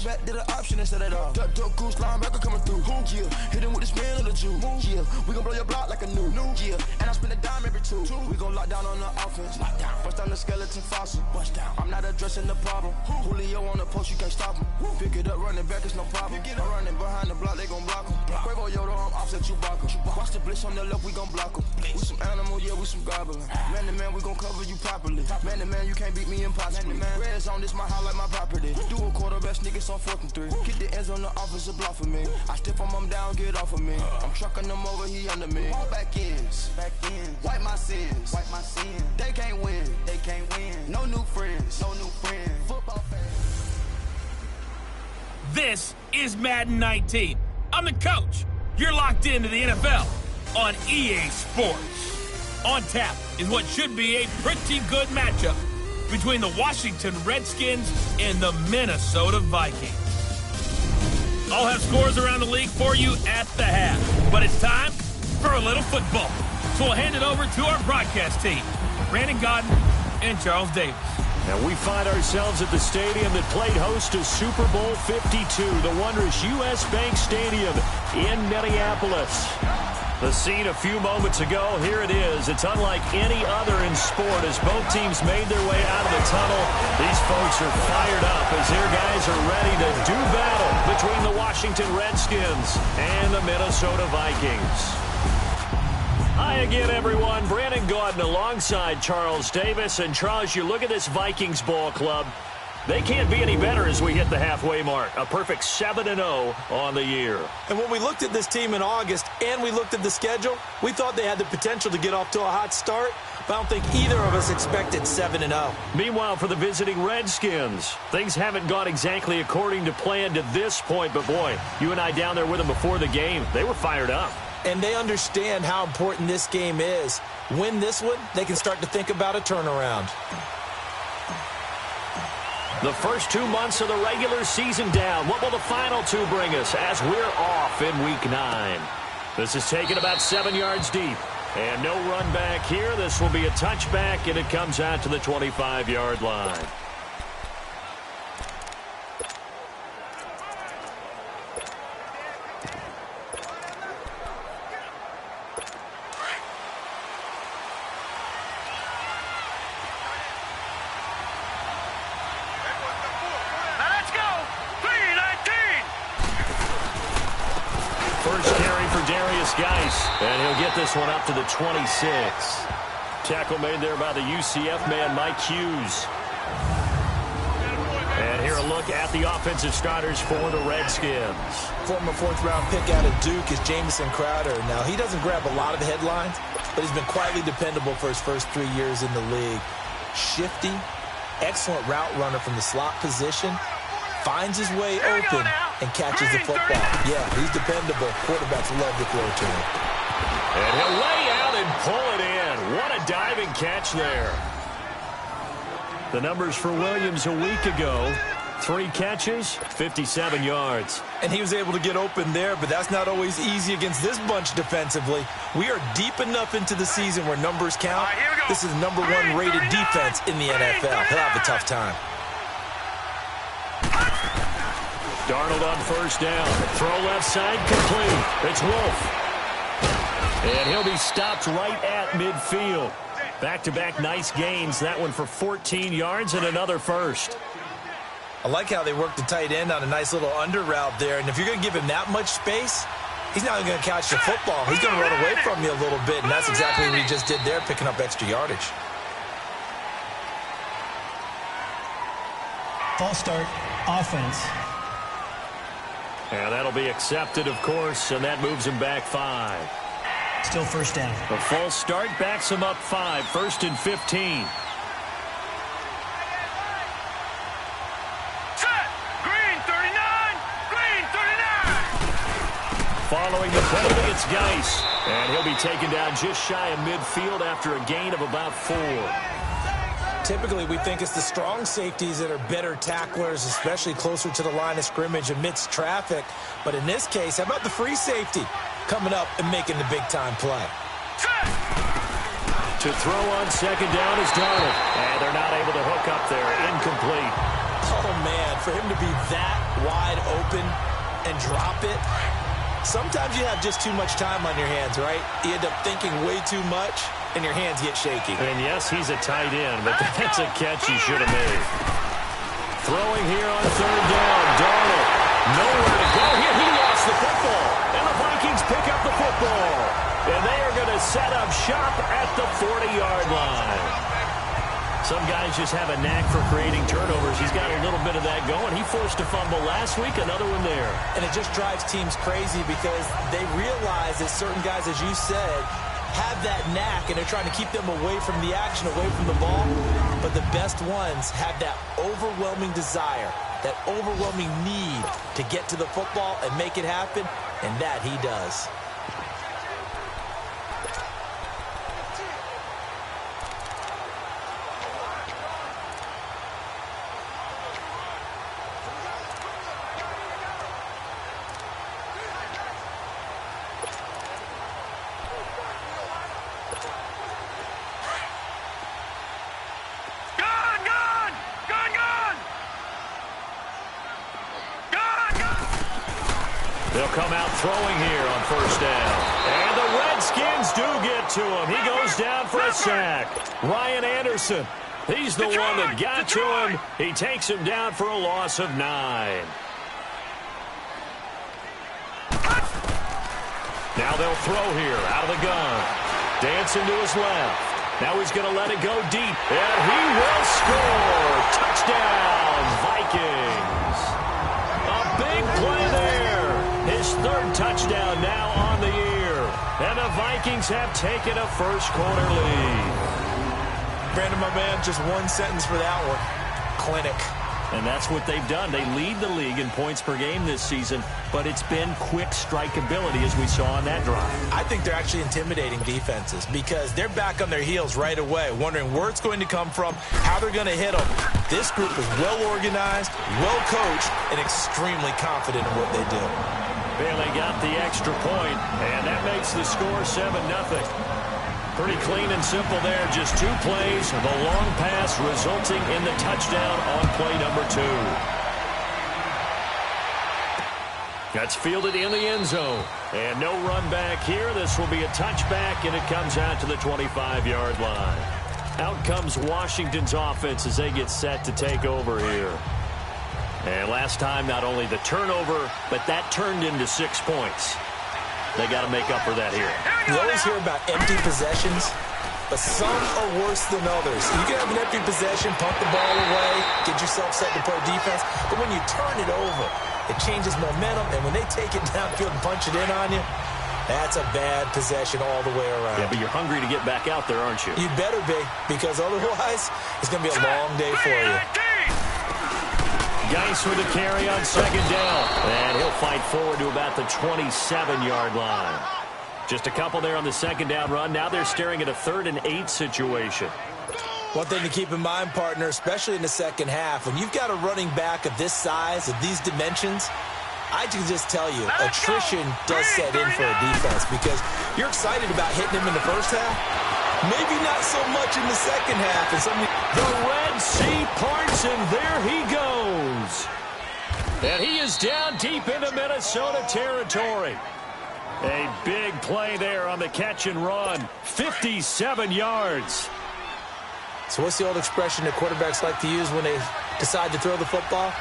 back, did an option instead of the duck, duck, goose, linebacker coming through. Yeah, hit him with the spin of the Jew. Yeah, we gon' blow your block like a new. Yeah, and I spin a dime every two. We gon' lock down on the offense. Bust down the skeleton fossil. I'm not addressing the problem. Julio on the post, you can't stop him. Pick it up, running back, it's no problem. I'm running behind the block, they gon' block him. Quavo Yoda, I'm offset Chewbacca. Watch the blitz on the left, we gon' block him. We some animal, yeah, we some goblin. Man to man, we gon' cover you properly. Man to man, you can't beat me impossibly. Red zone, this my highlight, my property. Do a quarterback, niggas on 4th and 3. Get the ends on the offensive block for me. I stiff him down, get off of me. I'm trucking them over, he under me. Back ends, wipe my sins, They can't win, No new friends, Football fans. This is Madden 19. I'm the coach. You're locked into the NFL on EA Sports. On tap is what should be a pretty good matchup between the Washington Redskins and the Minnesota Vikings. I'll have scores around the league for you at the half, but it's time for a little football. So we'll hand it over to our broadcast team, Brandon Godden and Charles Davis. And we find ourselves at the stadium that played host to Super Bowl 52, the wondrous U.S. Bank Stadium in Minneapolis. The scene a few moments ago, here it is. It's unlike any other in sport as both teams made their way out of the tunnel. These folks are fired up as their guys are ready to do battle between the Washington Redskins and the Minnesota Vikings. Hi again, everyone. Brandon Gaudin alongside Charles Davis. And Charles, you look at this Vikings ball club. They can't be any better as we hit the halfway mark. A perfect 7-0 on the year. And when we looked at this team in August and we looked at the schedule, we thought they had the potential to get off to a hot start. But I don't think either of us expected 7-0. Meanwhile, for the visiting Redskins, things haven't gone exactly according to plan to this point. But, boy, you and I down there with them before the game, they were fired up. And they understand how important this game is. Win this one, they can start to think about a turnaround. The first 2 months of the regular season down. What will the final 2 bring us as we're off in Week 9? This is taken about 7 yards deep. And no run back here. This will be a touchback, and it comes out to the 25-yard line. And he'll get this one up to the 26. Tackle made there by the UCF man, Mike Hughes. And here a look at the offensive starters for the Redskins. Former 4th-round pick out of Duke is Jamison Crowder. Now, he doesn't grab a lot of headlines, but he's been quietly dependable for his first 3 years in the league. Shifty, excellent route runner from the slot position, finds his way open and catches the football. Yeah, he's dependable. Quarterbacks love to throw to him. And he'll lay out and pull it in. What a diving catch there. The numbers for Williams a week ago. 3 catches, 57 yards. And he was able to get open there, but that's not always easy against this bunch defensively. We are deep enough into the season where numbers count. This is number 1 rated defense in the NFL. He'll have a tough time. Darnold on first down. Throw left side complete. It's Wolf. And he'll be stopped right at midfield. Back-to-back nice gains. That one for 14 yards and another first. I like how they work the tight end on a nice little under route there. And if you're going to give him that much space, he's not going to catch the football. He's going to run away from you a little bit. And that's exactly what he just did there, picking up extra yardage. False start, offense. And that'll be accepted, of course, and that moves him back 5. Still first down. The false start backs him up 5, 1st and 15. Set! Green 39! Green 39! Following the penalty, it's Geis. And he'll be taken down just shy of midfield after a gain of about 4. Typically, we think it's the strong safeties that are better tacklers, especially closer to the line of scrimmage amidst traffic. But in this case, how about the free safety coming up and making the big-time play? To throw on second down is Darnold. And they're not able to hook up there. Incomplete. Oh, man, for him to be that wide open and drop it. Sometimes you have just too much time on your hands, right? You end up thinking way too much, and your hands get shaky. And yes, he's a tight end, but that's a catch he should have made. Throwing here on third down. Darnold, nowhere to go here. He lost the football, and the Vikings pick up the football. And they are going to set up shop at the 40-yard line. Some guys just have a knack for creating turnovers. He's got a little bit of that going. He forced a fumble last week, another one there. And it just drives teams crazy because they realize that certain guys, as you said, have that knack, and they're trying to keep them away from the action, away from the ball. But the best ones have that overwhelming desire, that overwhelming need to get to the football and make it happen, and that he does. They'll come out throwing here on first down. And the Redskins do get to him. He goes down for a sack. Ryan Anderson, he's the one that got to him. He takes him down for a loss of 9. Now they'll throw here out of the gun. Dancing to his left. Now he's going to let it go deep. And he will score. Touchdown, Vikings. A big play there. His third touchdown now on the year. And the Vikings have taken a first-quarter lead. Brandon, my man, just one sentence for that one. Clinic. And that's what they've done. They lead the league in points per game this season, but it's been quick strikeability as we saw on that drive. I think they're actually intimidating defenses because they're back on their heels right away, wondering where it's going to come from, how they're going to hit them. This group is well-organized, well-coached, and extremely confident in what they do. Bailey got the extra point, and that makes the score 7-0. Pretty clean and simple there. Just 2 plays. The long pass resulting in the touchdown on play number 2. That's fielded in the end zone. And no run back here. This will be a touchback, and it comes out to the 25-yard line. Out comes Washington's offense as they get set to take over here. And last time, not only the turnover, but that turned into 6 points. They got to make up for that here. You always hear about empty possessions, but some are worse than others. You can have an empty possession, pump the ball away, get yourself set to play defense, but when you turn it over, it changes momentum, and when they take it downfield and punch it in on you, that's a bad possession all the way around. Yeah, but you're hungry to get back out there, aren't you? You better be, because otherwise, it's going to be a long day for you. Geis with a carry on second down. And he'll fight forward to about the 27-yard line. Just a couple there on the second down run. Now they're staring at a 3rd and 8 situation. One thing to keep in mind, partner, especially in the second half, when you've got a running back of this size, of these dimensions, I can just tell you, attrition does set in for a defense because you're excited about hitting him in the first half. Maybe not so much in the second half. The Red Sea parts, and there he goes. And he is down deep into Minnesota territory. A big play there on the catch and run. 57 yards. So what's the old expression that quarterbacks like to use when they decide to throw the football?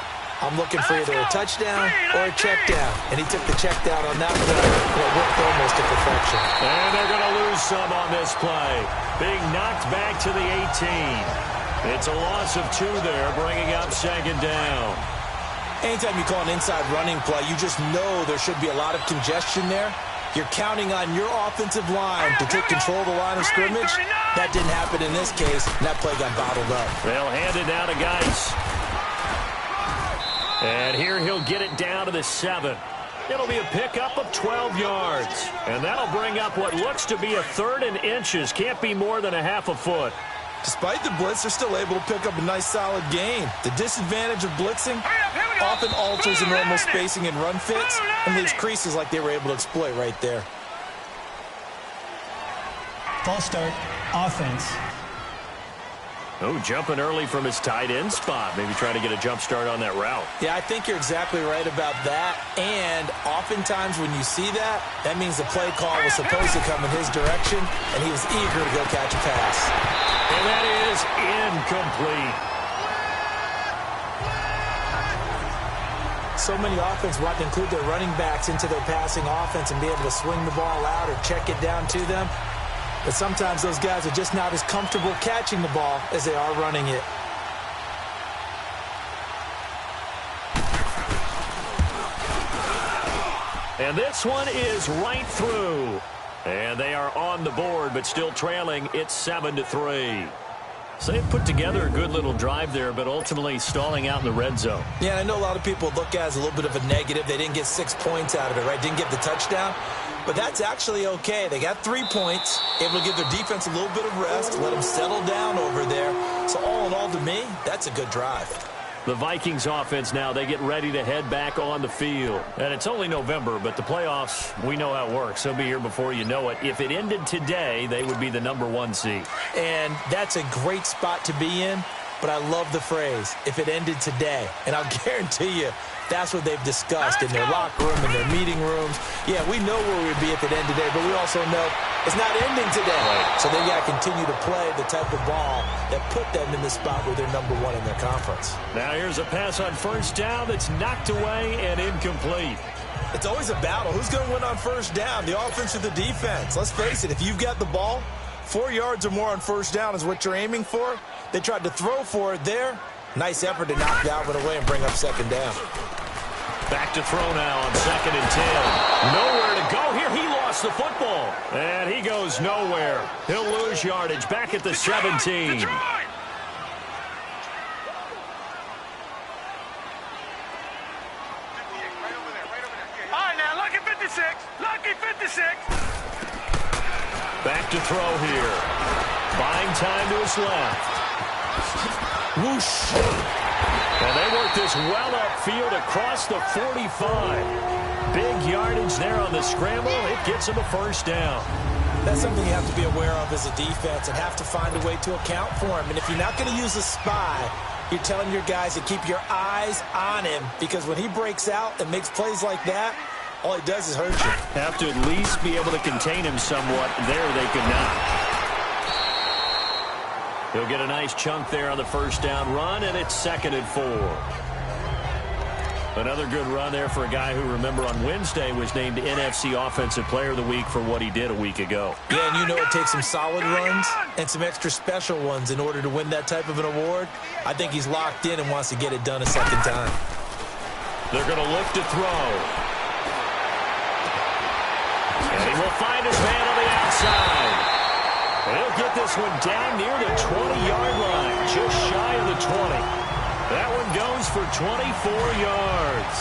I'm looking for either a touchdown or a check down. And he took the check down on that one. It worked almost to perfection. And they're going to lose some on this play. Being knocked back to the 18. It's a loss of 2 there, bringing up second down. Anytime you call an inside running play, you just know there should be a lot of congestion there. You're counting on your offensive line to take control of the line of scrimmage. That didn't happen in this case, and that play got bottled up. They'll hand it down to Geis. And here he'll get it down to the 7. It'll be a pickup of 12 yards. And that'll bring up what looks to be a 3rd and inches. Can't be more than a half a foot. Despite the blitz, they're still able to pick up a nice solid gain. The disadvantage of blitzing often alters the normal spacing and run fits and leaves creases like they were able to exploit right there. False start, offense. Oh, jumping early from his tight end spot. Maybe trying to get a jump start on that route. Yeah, I think you're exactly right about that. And oftentimes when you see that, that means the play call was supposed to come in his direction, and he was eager to go catch a pass. And that is incomplete. So many offenses want to include their running backs into their passing offense and be able to swing the ball out or check it down to them. But sometimes those guys are just not as comfortable catching the ball as they are running it. And this one is right through. And they are on the board, but still trailing. It's 7-3. So they've put together a good little drive there, but ultimately stalling out in the red zone. Yeah, I know a lot of people look at it as a little bit of a negative. They didn't get 6 points out of it, right? Didn't get the touchdown. But that's actually okay. They got 3 points, able to give their defense a little bit of rest, let them settle down over there. So all in all, to me, that's a good drive. The Vikings offense now, they get ready to head back on the field. And it's only November, but the playoffs, we know how it works. They'll be here before you know it. If it ended today, they would be the #1 seed. And that's a great spot to be in, but I love the phrase, if it ended today. And I'll guarantee you, that's what they've discussed in their locker room, in their meeting rooms. Yeah, we know where we'd be if it ended today, but we also know it's not ending today. Right. So they got to continue to play the type of ball that put them in the spot where they're #1 in their conference. Now here's a pass on first down that's knocked away and incomplete. It's always a battle. Who's going to win on first down, the offense or the defense? Let's face it, if you've got the ball, 4 yards or more on first down is what you're aiming for. They tried to throw for it there. Nice effort to knock Dalvin away and bring up second down. Back to throw now on 2nd and 10. Nowhere to go here. He lost the football. And he goes nowhere. He'll lose yardage back at the 17. Detroit! All right, now, lucky 56. Lucky 56. Back to throw here. Buying time to his left. Whoosh. And they work this well upfield across the 45. Big yardage there on the scramble. It gets him a first down. That's something you have to be aware of as a defense and have to find a way to account for him. And if you're not going to use a spy, you're telling your guys to keep your eyes on him, because when he breaks out and makes plays like that, all he does is hurt you. Have to at least be able to contain him somewhat. There they could not. He'll get a nice chunk there on the first down run, and it's 2nd and 4. Another good run there for a guy who, remember, on Wednesday was named NFC Offensive Player of the Week for what he did a week ago. Yeah, and you know it takes some solid runs and some extra special ones in order to win that type of an award. I think he's locked in and wants to get it done a second time. They're going to look to throw. And he will find his man on the outside. He'll get this one down near the 20-yard line, just shy of the 20. That one goes for 24 yards.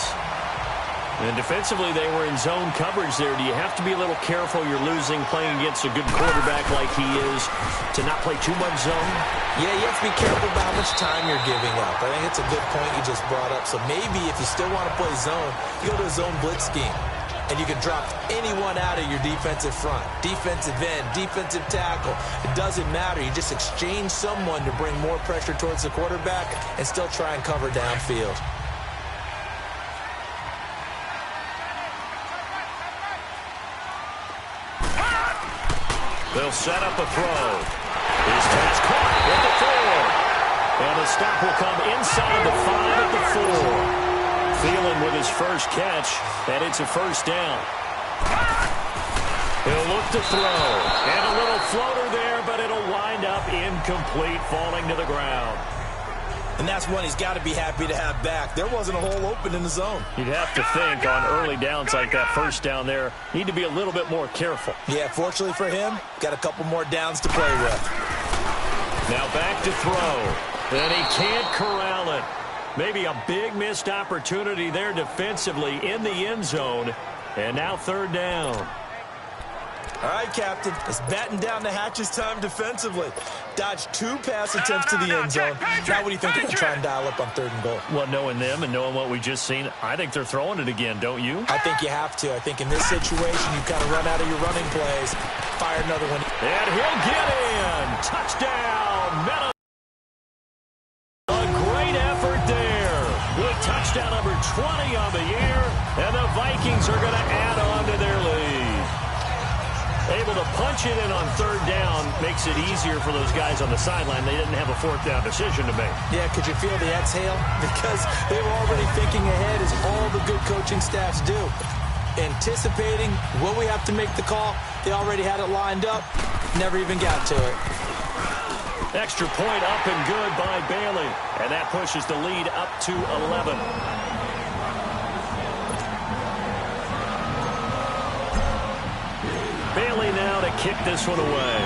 And defensively, they were in zone coverage there. Do you have to be a little careful? You're losing playing against a good quarterback like he is to not play too much zone? Yeah, you have to be careful about how much time you're giving up. I think it's a good point you just brought up. So maybe if you still want to play zone, you go to a zone blitz scheme. And you can drop anyone out of your defensive front, defensive end, defensive tackle. It doesn't matter. You just exchange someone to bring more pressure towards the quarterback and still try and cover downfield. They'll set up a throw. His pass caught at the 4. And the stop will come inside the 5 at the 4. Thielen with his first catch, and it's a first down. He'll look to throw. And a little floater there, but it'll wind up incomplete, falling to the ground. And that's one he's got to be happy to have back. There wasn't a hole open in the zone. You'd have to think on early downs like that first down there, need to be a little bit more careful. Yeah, fortunately for him, got a couple more downs to play with. Now back to throw. And he can't corral it. Maybe a big missed opportunity there defensively in the end zone. And now 3rd down. All right, Captain. It's batten down the hatches time defensively. Dodged 2 pass attempts to the end zone. Now what do you think they're going to try and dial up on 3rd and goal? Well, knowing them and knowing what we just seen, I think they're throwing it again, don't you? I think you have to. I think in this situation, you kind of run out of your running plays, fire another one. And he'll get in. Touchdown, Minnesota. touchdown number 20 on the year, and the Vikings are going to add on to their lead. Able to punch it in on third down makes it easier for those guys on the sideline. They didn't have a fourth down decision to make. Yeah, could you feel the exhale? Because they were already thinking ahead, as all the good coaching staffs do. Anticipating, will we have to make the call? They already had it lined up. Never even got to it. Extra point up and good by Bailey. And that pushes the lead up to 11. Bailey now to kick this one away.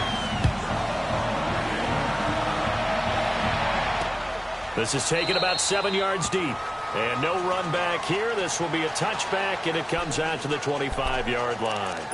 This is taken about 7 yards deep. And no run back here. This will be a touchback, and it comes out to the 25-yard line.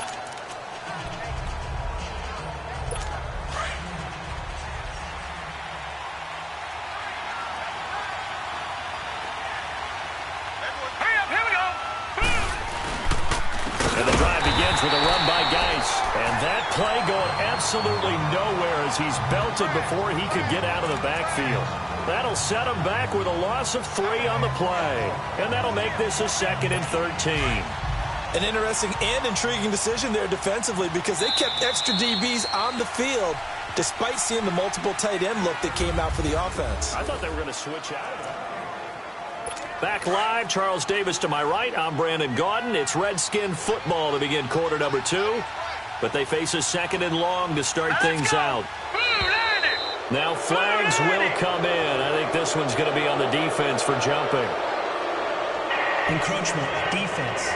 And the drive begins with a run by Geis. And that play going absolutely nowhere as he's belted before he could get out of the backfield. That'll set him back with a loss of 3 on the play. And that'll make this a 2nd and 13. An interesting and intriguing decision there defensively, because they kept extra DBs on the field despite seeing the multiple tight end look that came out for the offense. I thought they were going to switch out. Back live, Charles Davis to my right. I'm Brandon Gaudin. It's Redskin football to begin quarter number 2. But they face a 2nd and long to start things out. Now flags will come in. I think this one's going to be on the defense for jumping. Encroachment, defense.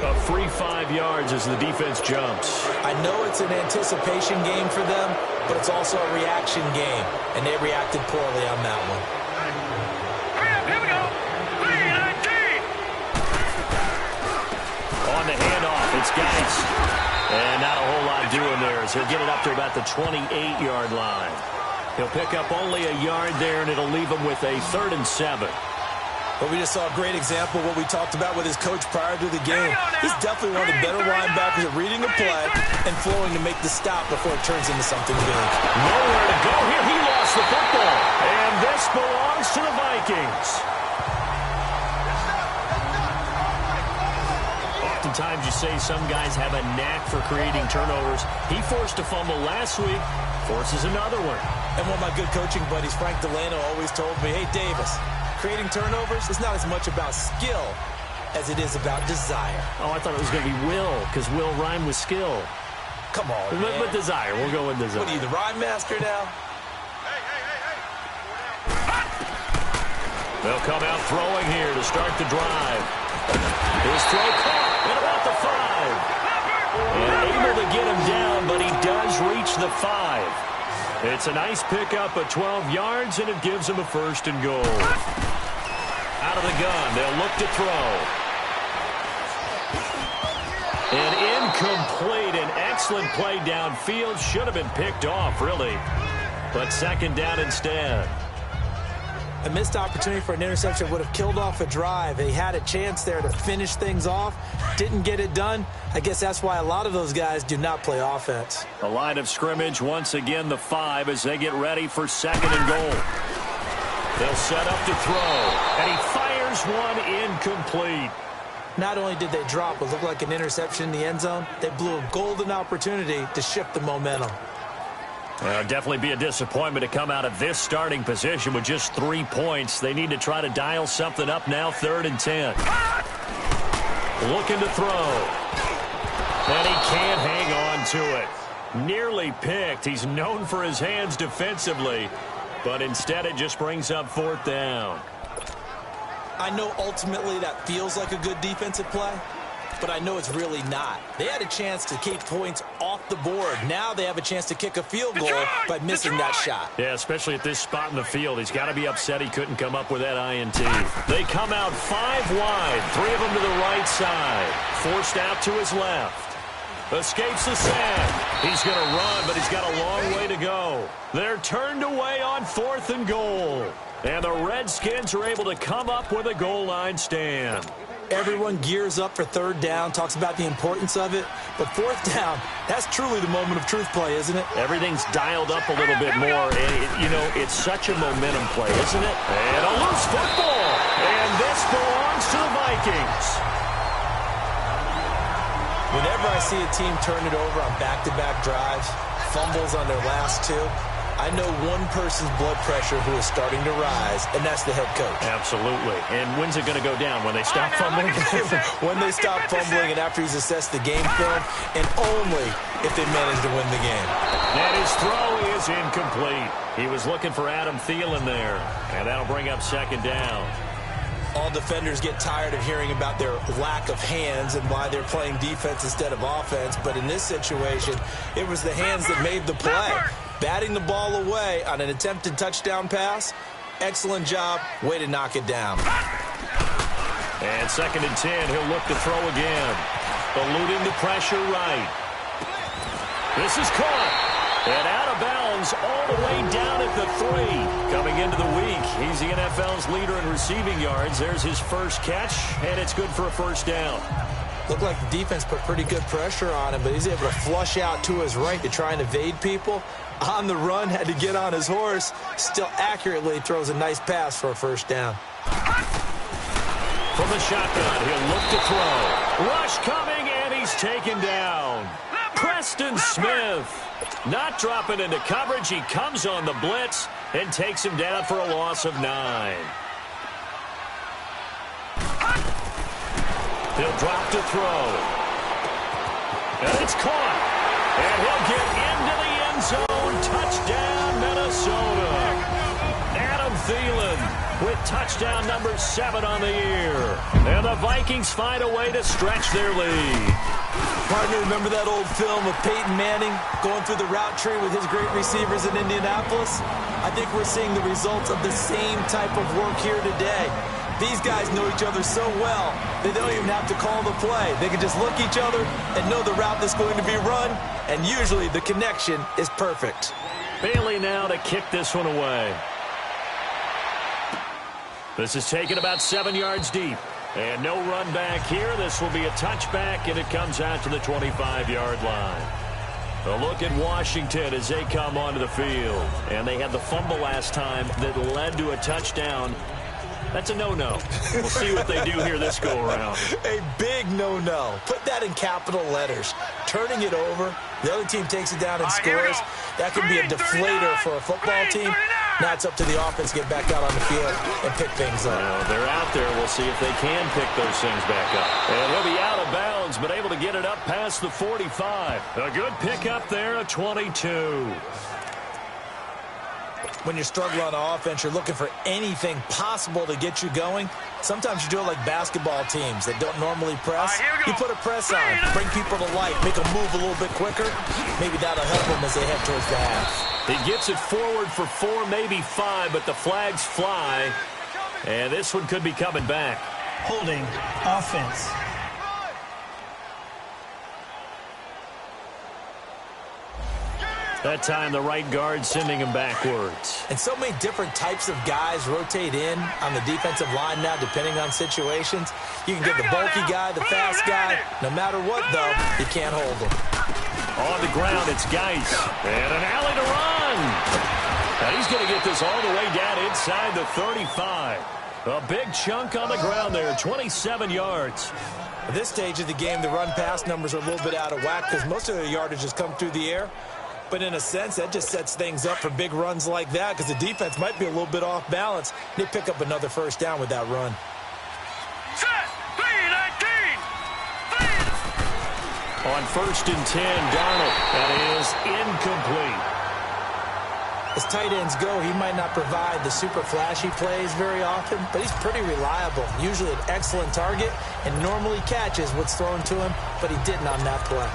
A free 5 yards as the defense jumps. I know it's an anticipation game for them, but it's also a reaction game, and they reacted poorly on that one. Here we go. 3-19. On the handoff, it's Geis. And not a whole lot doing there as he'll get it up to about the 28-yard line. He'll pick up only a yard there, and it'll leave him with a 3rd and 7. But we just saw a great example of what we talked about with his coach prior to the game. He's definitely one of the better linebackers at reading a play and flowing to make the stop before it turns into something big. Nowhere to go here. He lost the football. And this belongs to the Vikings. Oftentimes you say some guys have a knack for creating turnovers. He forced a fumble last week, forces another one. And one of my good coaching buddies, Frank Delano, always told me, hey, Davis, creating turnovers is not as much about skill as it is about desire. Oh, I thought it was going to be will, because will rhyme with skill. Come on, man. But desire. We'll go with desire. What are you, the rhyme master now? They'll come out throwing here to start the drive. His throw caught at about the 5. And able to get him down, but he does reach the 5. It's a nice pickup of 12 yards, and it gives him a 1st and goal. Out of the gun, they'll look to throw. And incomplete. An excellent play downfield. Should have been picked off, really. But 2nd down instead. A missed opportunity for an interception would have killed off a drive. They had a chance there to finish things off. Didn't get it done. I guess that's why a lot of those guys do not play offense. A line of scrimmage, once again the 5 as they get ready for 2nd and goal. They'll set up to throw. And he fires one incomplete. Not only did they drop what looked like an interception in the end zone, they blew a golden opportunity to shift the momentum. Definitely be a disappointment to come out of this starting position with just 3 points. They need to try to dial something up now, 3rd and 10. Looking to throw. And he can't hang on to it. Nearly picked. He's known for his hands defensively, but instead it just brings up 4th down. I know ultimately that feels like a good defensive play, but I know it's really not. They had a chance to keep points off the board. Now they have a chance to kick a field goal by missing that shot. Yeah, especially at this spot in the field. He's got to be upset he couldn't come up with that INT. They come out 5 wide, 3 of them to the right side. Forced out to his left. Escapes the sack. He's going to run, but he's got a long way to go. They're turned away on 4th and goal. And the Redskins are able to come up with a goal line stand. Everyone gears up for third down, talks about the importance of it. But fourth down, that's truly the moment of truth play, isn't it? Everything's dialed up a little bit more. And it's such a momentum play, isn't it? And a loose football. And this belongs to the Vikings. Whenever I see a team turn it over on back-to-back drives, fumbles on their last two, I know one person's blood pressure who is starting to rise, and that's the head coach. Absolutely. And when's it going to go down? When they stop fumbling? When they stop fumbling and after he's assessed the game film, and only if they manage to win the game. And his throw is incomplete. He was looking for Adam Thielen there, and that'll bring up second down. All defenders get tired of hearing about their lack of hands and why they're playing defense instead of offense. But in this situation, it was the hands that made the play. Batting the ball away on an attempted touchdown pass. Excellent job. Way to knock it down. And 2nd and 10. He'll look to throw again. Eluding the pressure right. This is caught. And out of bounds all the way down at the 3. Coming into the week, he's the NFL's leader in receiving yards. There's his first catch, and it's good for a first down. Looked like the defense put pretty good pressure on him, but he's able to flush out to his right to try and evade people. On the run, had to get on his horse. Still accurately throws a nice pass for a first down. From the shotgun, he'll look to throw. Rush coming, and he's taken down. Preston Smith. Not dropping into coverage. He comes on the blitz and takes him down for a loss of 9. He'll drop to throw. And it's caught. And he'll get into the end zone. Touchdown, Minnesota. Adam Thielen with touchdown number 7 on the year. And the Vikings find a way to stretch their lead. Partner, remember that old film of Peyton Manning going through the route tree with his great receivers in Indianapolis? I think we're seeing the results of the same type of work here today. These guys know each other so well, they don't even have to call the play. They can just look each other and know the route that's going to be run, and usually the connection is perfect. Bailey now to kick this one away. This is taken about 7 yards deep. And no run back here. This will be a touchback, and it comes out to the 25-yard line. A look at Washington as they come onto the field. And they had the fumble last time that led to a touchdown. That's a no-no. We'll see what they do here this go-around. A big no-no. Put that in capital letters. Turning it over, the other team takes it down and scores. That could be a deflator for a football team. Now it's up to the offense to get back out on the field and pick things up. Well, they're out there. We'll see if they can pick those things back up. And he'll be out of bounds, but able to get it up past the 45. A good pick up there, a 22. When you're struggling on offense, you're looking for anything possible to get you going. Sometimes you do it like basketball teams that don't normally press. You put a press on, bring people to life, make them move a little bit quicker. Maybe that'll help them as they head towards the half. He gets it forward for 4, maybe 5, but the flags fly. And this one could be coming back. Holding offense. That time the right guard sending him backwards. And so many different types of guys rotate in on the defensive line now, depending on situations. You can get the bulky guy, the fast guy. No matter what, though, you can't hold them. On the ground, it's Geis. And an alley to run. And he's going to get this all the way down inside the 35. A big chunk on the ground there, 27 yards. At this stage of the game, the run-pass numbers are a little bit out of whack because most of their yardage has come through the air. But in a sense, that just sets things up for big runs like that because the defense might be a little bit off balance. They pick up another first down with that run. Set. 3-19. On 1st and 10, Darnold. That is incomplete. As tight ends go, he might not provide the super flashy plays very often, but he's pretty reliable. Usually an excellent target and normally catches what's thrown to him, but he didn't on that play.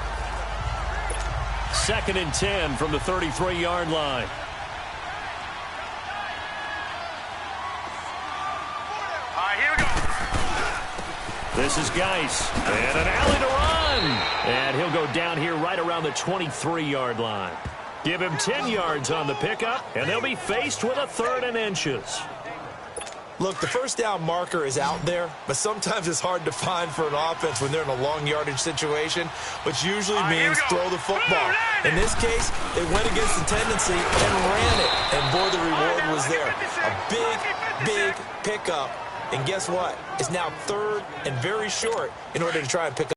2nd and 10 from the 33-yard line. All right, here we go. This is Geis. And an alley to run. And he'll go down here right around the 23-yard line. Give him 10 yards on the pickup, and they'll be faced with a 3rd and inches. Look, the first down marker is out there, but sometimes it's hard to find for an offense when they're in a long yardage situation, which usually means throw the football. In this case, they went against the tendency and ran it, and boy, the reward was there. A big pickup, and guess what? It's now 3rd and very short in order to try and pick up.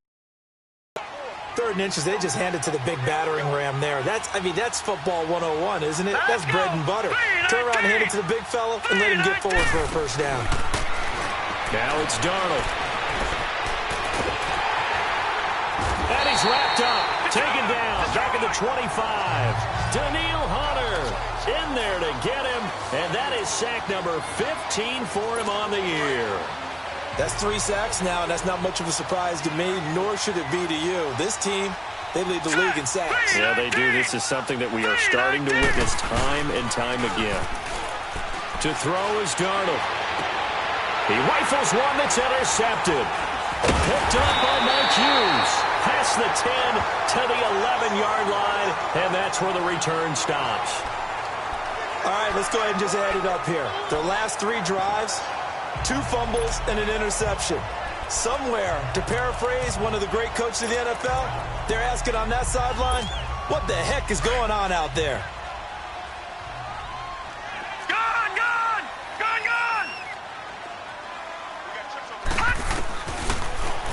3rd and inches, they just hand it to the big battering ram there. That's football 101, isn't it? That's bread and butter. Turn around and hand it to the big fella and let him get forward for a first down. Now it's Darnold. And he's wrapped up. Taken down. Back at the 25. Danielle Hunter in there to get him. And that is sack number 15 for him on the year. That's 3 sacks now, and that's not much of a surprise to me, nor should it be to you. This team, they lead the league in sacks. Yeah, they do. This is something that we are starting to witness time and time again. To throw is Darnold. He rifles one that's intercepted. Picked up by Mike Hughes. Past the 10 to the 11-yard line, and that's where the return stops. All right, let's go ahead and just add it up here. Their last 3 drives, 2 fumbles and an interception. Somewhere, to paraphrase one of the great coaches of the NFL, they're asking on that sideline, what the heck is going on out there?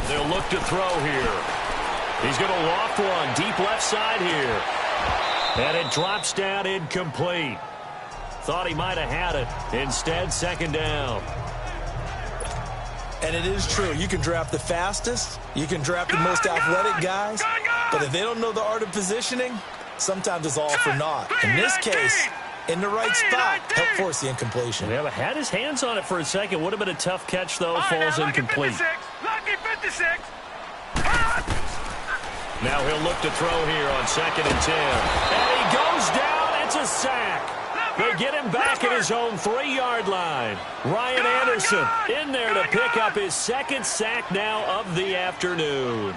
They'll look to throw here. He's going to loft one deep left side here. And it drops down incomplete. Thought he might have had it. Instead, 2nd down. And it is true. You can draft the fastest. You can draft the most athletic guys. But if they don't know the art of positioning, sometimes it's all for naught. In this case, in the right spot, help force the incompletion. Yeah, but had his hands on it for a second. Would have been a tough catch, though. Falls incomplete. Lucky 56. Now he'll look to throw here on 2nd and 10. And he goes down. It's a sack. They get him back at his own 3-yard line. Ryan Anderson in there to pick up his 2nd sack now of the afternoon.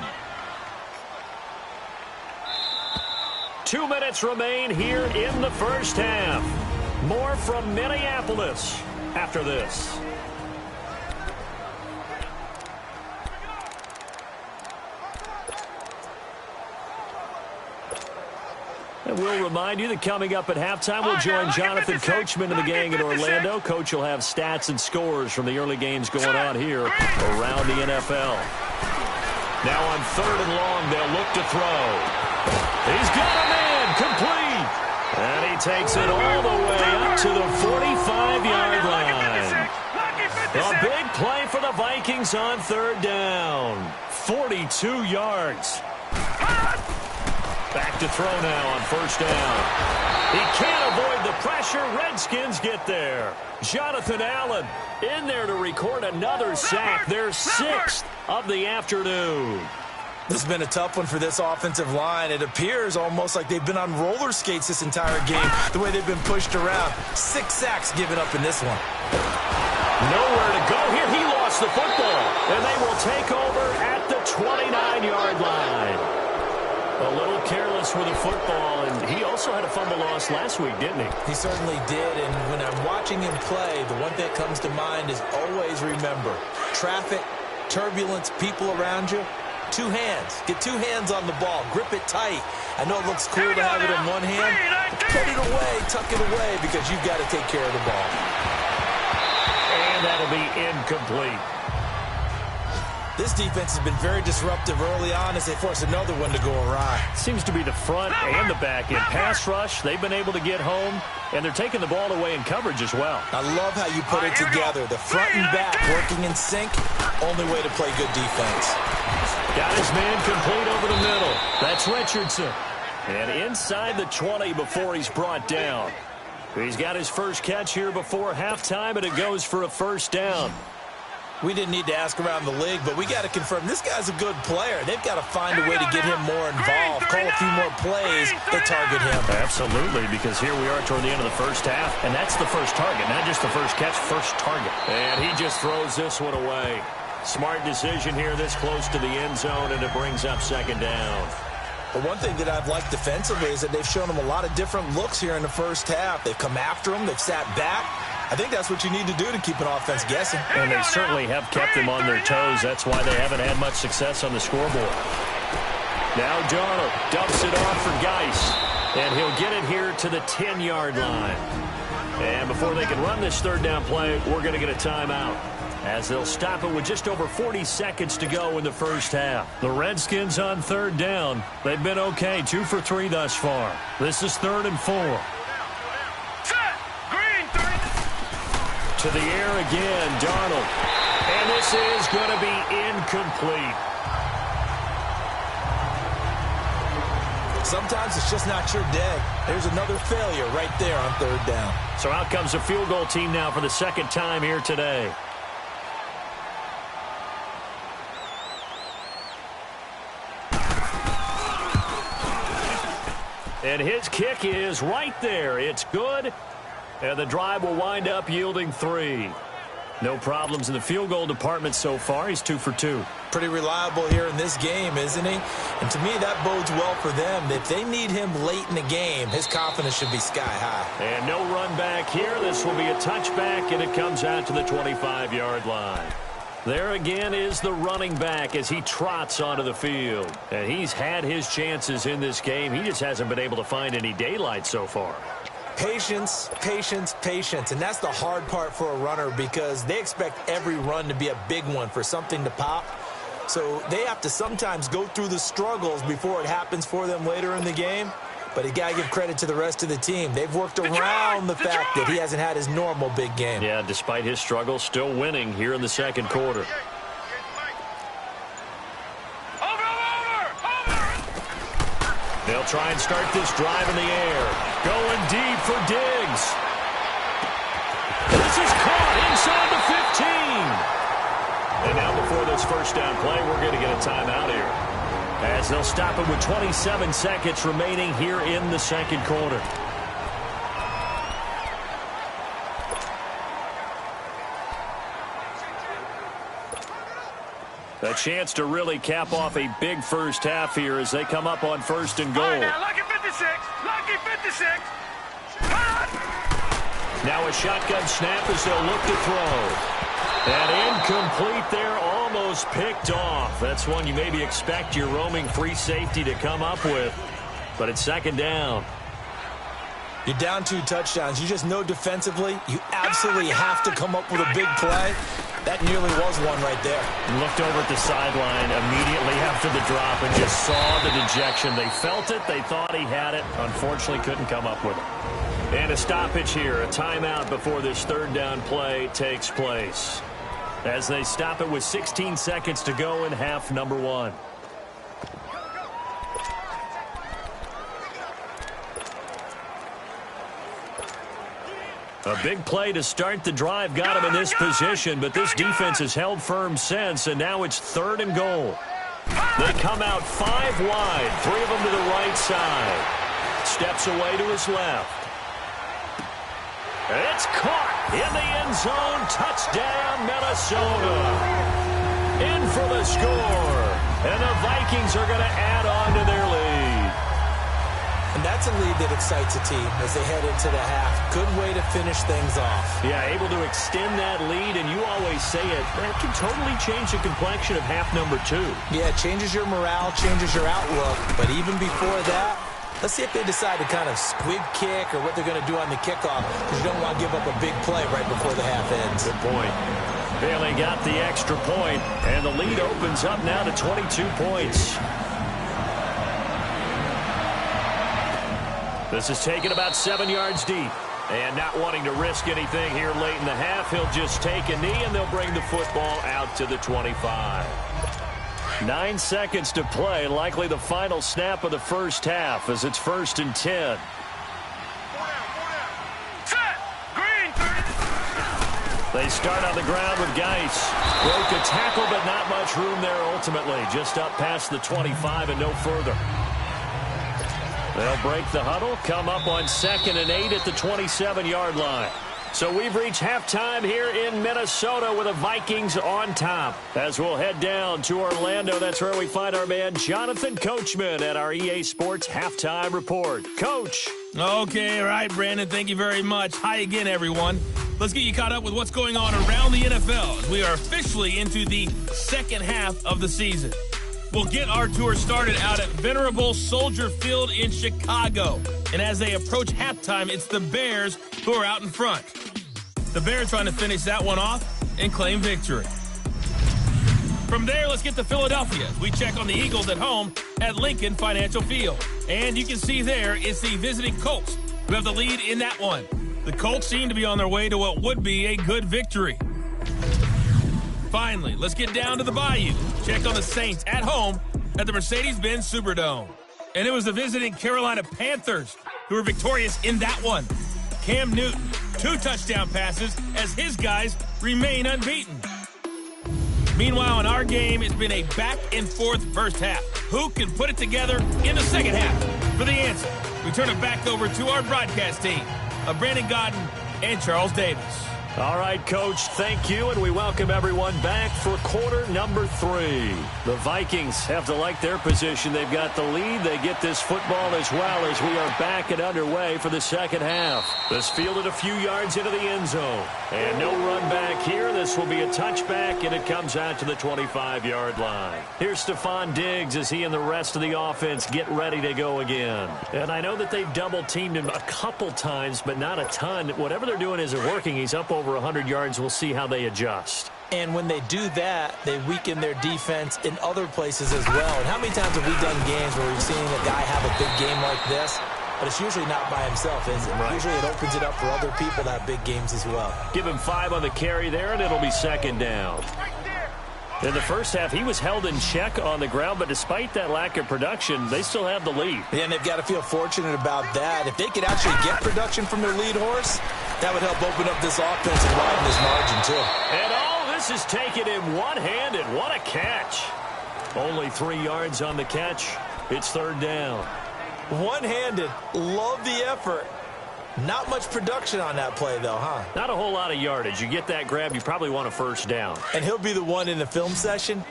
2 minutes remain here in the first half. More from Minneapolis after this. And we'll remind you that coming up at halftime, we'll join Jonathan Coachman and the gang in Orlando. Coach will have stats and scores from the early games going on here around the NFL. Now on 3rd and long, they'll look to throw. He's got him in, complete. And he takes it all the way up to the 45-yard line. A big play for the Vikings on 3rd down. 42 yards. Back to throw now on 1st down. He can't avoid the pressure. Redskins get there. Jonathan Allen in there to record another sack. Their 6th of the afternoon. This has been a tough one for this offensive line. It appears almost like they've been on roller skates this entire game, the way they've been pushed around. 6 sacks given up in this one. Nowhere to go here. He lost the football. And they will take over at the 29-yard line. A little careless with the football, and he also had a fumble loss last week, didn't he? He certainly did, and when I'm watching him play, the one thing that comes to mind is always remember, traffic, turbulence, people around you, 2 hands. Get 2 hands on the ball. Grip it tight. I know it looks cool to have it in one hand, but put it away, tuck it away, because you've got to take care of the ball. And that'll be incomplete. This defense has been very disruptive early on as they force another one to go awry. Seems to be the front and the back end. Pass rush, they've been able to get home, and they're taking the ball away in coverage as well. I love how you put it together. The front and back working in sync, only way to play good defense. Got his man complete over the middle. That's Richardson. And inside the 20 before he's brought down. He's got his first catch here before halftime, and it goes for a 1st down. We didn't need to ask around the league, but we got to confirm this guy's a good player. They've got to find a way to get him more involved, call a few more plays that target him. Absolutely, because here we are toward the end of the first half, and that's the first target, not just the first catch, first target. And he just throws this one away. Smart decision here this close to the end zone, and it brings up 2nd down. But one thing that I've liked defensively is that they've shown him a lot of different looks here in the first half. They've come after him. They've sat back. I think that's what you need to do to keep an offense guessing. And they certainly have kept them on their toes. That's why they haven't had much success on the scoreboard. Now Darnold dumps it off for Geis. And he'll get it here to the 10-yard line. And before they can run this third down play, we're going to get a timeout, as they'll stop it with just over 40 seconds to go in the first half. The Redskins on third down. They've been okay, 2 for 3 thus far. This is 3rd and 4. Set. Green 3. To the air again, Darnold. And this is going to be incomplete. Sometimes it's just not your day. There's another failure right there on third down. So out comes a field goal team now for the second time here today. And his kick is right there. It's good. And the drive will wind up yielding 3. No problems in the field goal department so far. He's 2 for 2. Pretty reliable here in this game, isn't he? And to me, that bodes well for them. If they need him late in the game, his confidence should be sky high. And no run back here. This will be a touchback, and it comes out to the 25-yard line. There again is the running back as he trots onto the field. And he's had his chances in this game. He just hasn't been able to find any daylight so far. Patience, patience, patience. And that's the hard part for a runner, because they expect every run to be a big one for something to pop. So they have to sometimes go through the struggles before it happens for them later in the game. But you got to give credit to the rest of the team. They've worked around the fact that he hasn't had his normal big game. Yeah, despite his struggles, still winning here in the second quarter. They'll try and start this drive in the air. Going deep for Diggs. This is caught inside the 15. And now before this first down play, we're going to get a timeout here, as they'll stop it with 27 seconds remaining here in the second quarter. A chance to really cap off a big first half here as they come up on 1st and goal. Now, lucky 56. Lucky 56. Now a shotgun snap as they'll look to throw. And incomplete there, almost picked off. That's one you maybe expect your roaming free safety to come up with. But it's second down. You're down 2 touchdowns. You just know defensively you absolutely have to come up with a big play. That nearly was one right there. Looked over at the sideline immediately after the drop and just saw the dejection. They felt it. They thought he had it. Unfortunately, couldn't come up with it. And a stoppage here, a timeout before this third down play takes place, as they stop it with 16 seconds to go in half number 1. A big play to start the drive got him in this position, but this defense has held firm since, and now it's 3rd and goal. They come out 5 wide, 3 of them to the right side. Steps away to his left. It's caught in the end zone. Touchdown, Minnesota. In for the score. And the Vikings are going to add on to their lead. And that's a lead that excites a team as they head into the half. Good way to finish things off. Yeah, able to extend that lead, and you always say it, that can totally change the complexion of half number 2. Yeah, it changes your morale, changes your outlook. But even before that, let's see if they decide to kind of squib kick or what they're going to do on the kickoff, because you don't want to give up a big play right before the half ends. Good point. Bailey got the extra point, and the lead opens up now to 22 points. This is taken about 7 yards deep. And not wanting to risk anything here late in the half, he'll just take a knee, and they'll bring the football out to the 25. 9 seconds to play, likely the final snap of the first half, as it's 1st and 10. Set. Green 30. They start on the ground with Geis. Broke a tackle, but not much room there ultimately. Just up past the 25 and no further. They'll break the huddle, come up on 2nd and 8 at the 27-yard line. So we've reached halftime here in Minnesota with the Vikings on top. As we'll head down to Orlando, that's where we find our man Jonathan Coachman at our EA Sports Halftime Report. Coach. Okay, all right, Brandon, thank you very much. Hi again, everyone. Let's get you caught up with what's going on around the NFL as we are officially into the second half of the season. We'll get our tour started out at venerable Soldier Field in Chicago. And as they approach halftime, it's the Bears who are out in front. The Bears trying to finish that one off and claim victory. From there, let's get to Philadelphia as we check on the Eagles at home at Lincoln Financial Field. And you can see there it's the visiting Colts who have the lead in that one. The Colts seem to be on their way to what would be a good victory. Finally, let's get down to the Bayou. Check on the Saints at home at the Mercedes-Benz Superdome. And it was the visiting Carolina Panthers who were victorious in that one. Cam Newton, 2 touchdown passes as his guys remain unbeaten. Meanwhile, in our game, it's been a back-and-forth first half. Who can put it together in the second half? For the answer, we turn it back over to our broadcast team of Brandon Godden and Charles Davis. All right, Coach, thank you, and we welcome everyone back for quarter number 3. The Vikings have to like their position. They've got the lead. They get this football as well as we are back and underway for the second half. This fielded a few yards into the end zone. And no run back here. This will be a touchback, and it comes out to the 25-yard line. Here's Stephon Diggs as he and the rest of the offense get ready to go again. And I know that they've double-teamed him a couple times, but not a ton. Whatever they're doing isn't working. He's up over 100 yards. We'll see how they adjust. And when they do that, they weaken their defense in other places as well. And how many times have we done games where we've seen a guy have a big game like this? But it's usually not by himself, is it? Right. Usually it opens it up for other people to have big games as well. Give him 5 on the carry there, and it'll be second down. In the first half, he was held in check on the ground, but despite that lack of production, they still have the lead. Yeah, and they've got to feel fortunate about that. If they could actually get production from their lead horse, that would help open up this offense and widen this margin, too. And all this is taken in one-handed. What a catch. Only 3 yards on the catch. It's third down. One-handed. Love the effort. Not much production on that play, though, huh? Not a whole lot of yardage. You get that grab, you probably want a first down. And he'll be the one in the film session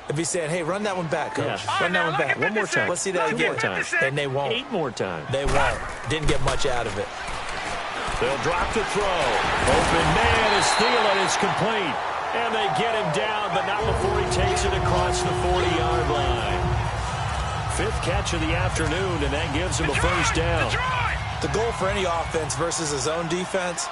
and be saying, hey, run that one back, Coach. Yeah. Run that one back. One more time. Let's see that again. 2 more times. And they won't. 8 more times. They won't. Didn't get much out of it. They'll drop the throw. Open man is Thielen. It's complete. And they get him down, but not before he takes it across the 40-yard line. 5th catch of the afternoon, and that gives him a first down. The goal for any offense versus his own defense,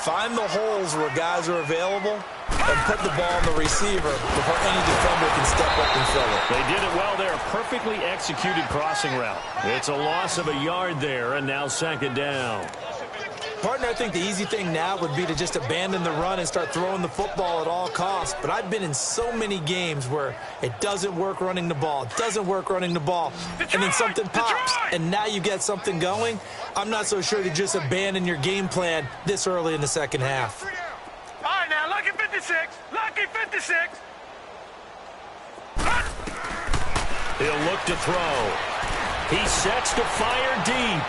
find the holes where guys are available and put the ball on the receiver before any defender can step up and fill it. They did it well there. Perfectly executed crossing route. It's a loss of a yard there, and now second down. Partner, I think the easy thing now would be to just abandon the run and start throwing the football at all costs. But I've been in so many games where it doesn't work running the ball, and then something pops, and now you get something going. I'm not so sure to just abandon your game plan this early in the second half. All right, now, lucky 56. Lucky 56. He'll look to throw. He sets to fire deep.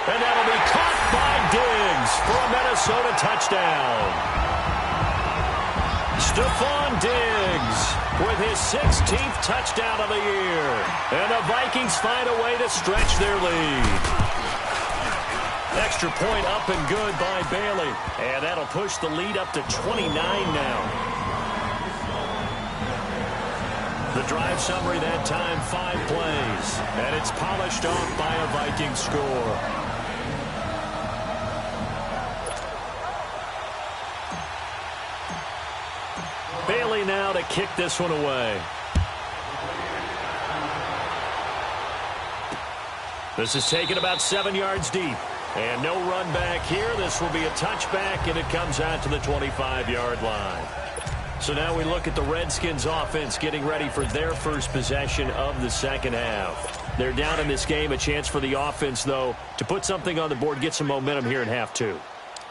And that'll be caught by Diggs for a Minnesota touchdown. Stephon Diggs with his 16th touchdown of the year. And the Vikings find a way to stretch their lead. Extra point up and good by Bailey. And that'll push the lead up to 29 now. The drive summary that time, 5 plays. And it's polished off by a Vikings score. Bailey now to kick this one away. This is taken about 7 yards deep. And no run back here. This will be a touchback, and it comes out to the 25-yard line. So now we look at the Redskins offense getting ready for their first possession of the second half. They're down in this game. A chance for the offense, though, to put something on the board, get some momentum here in half 2.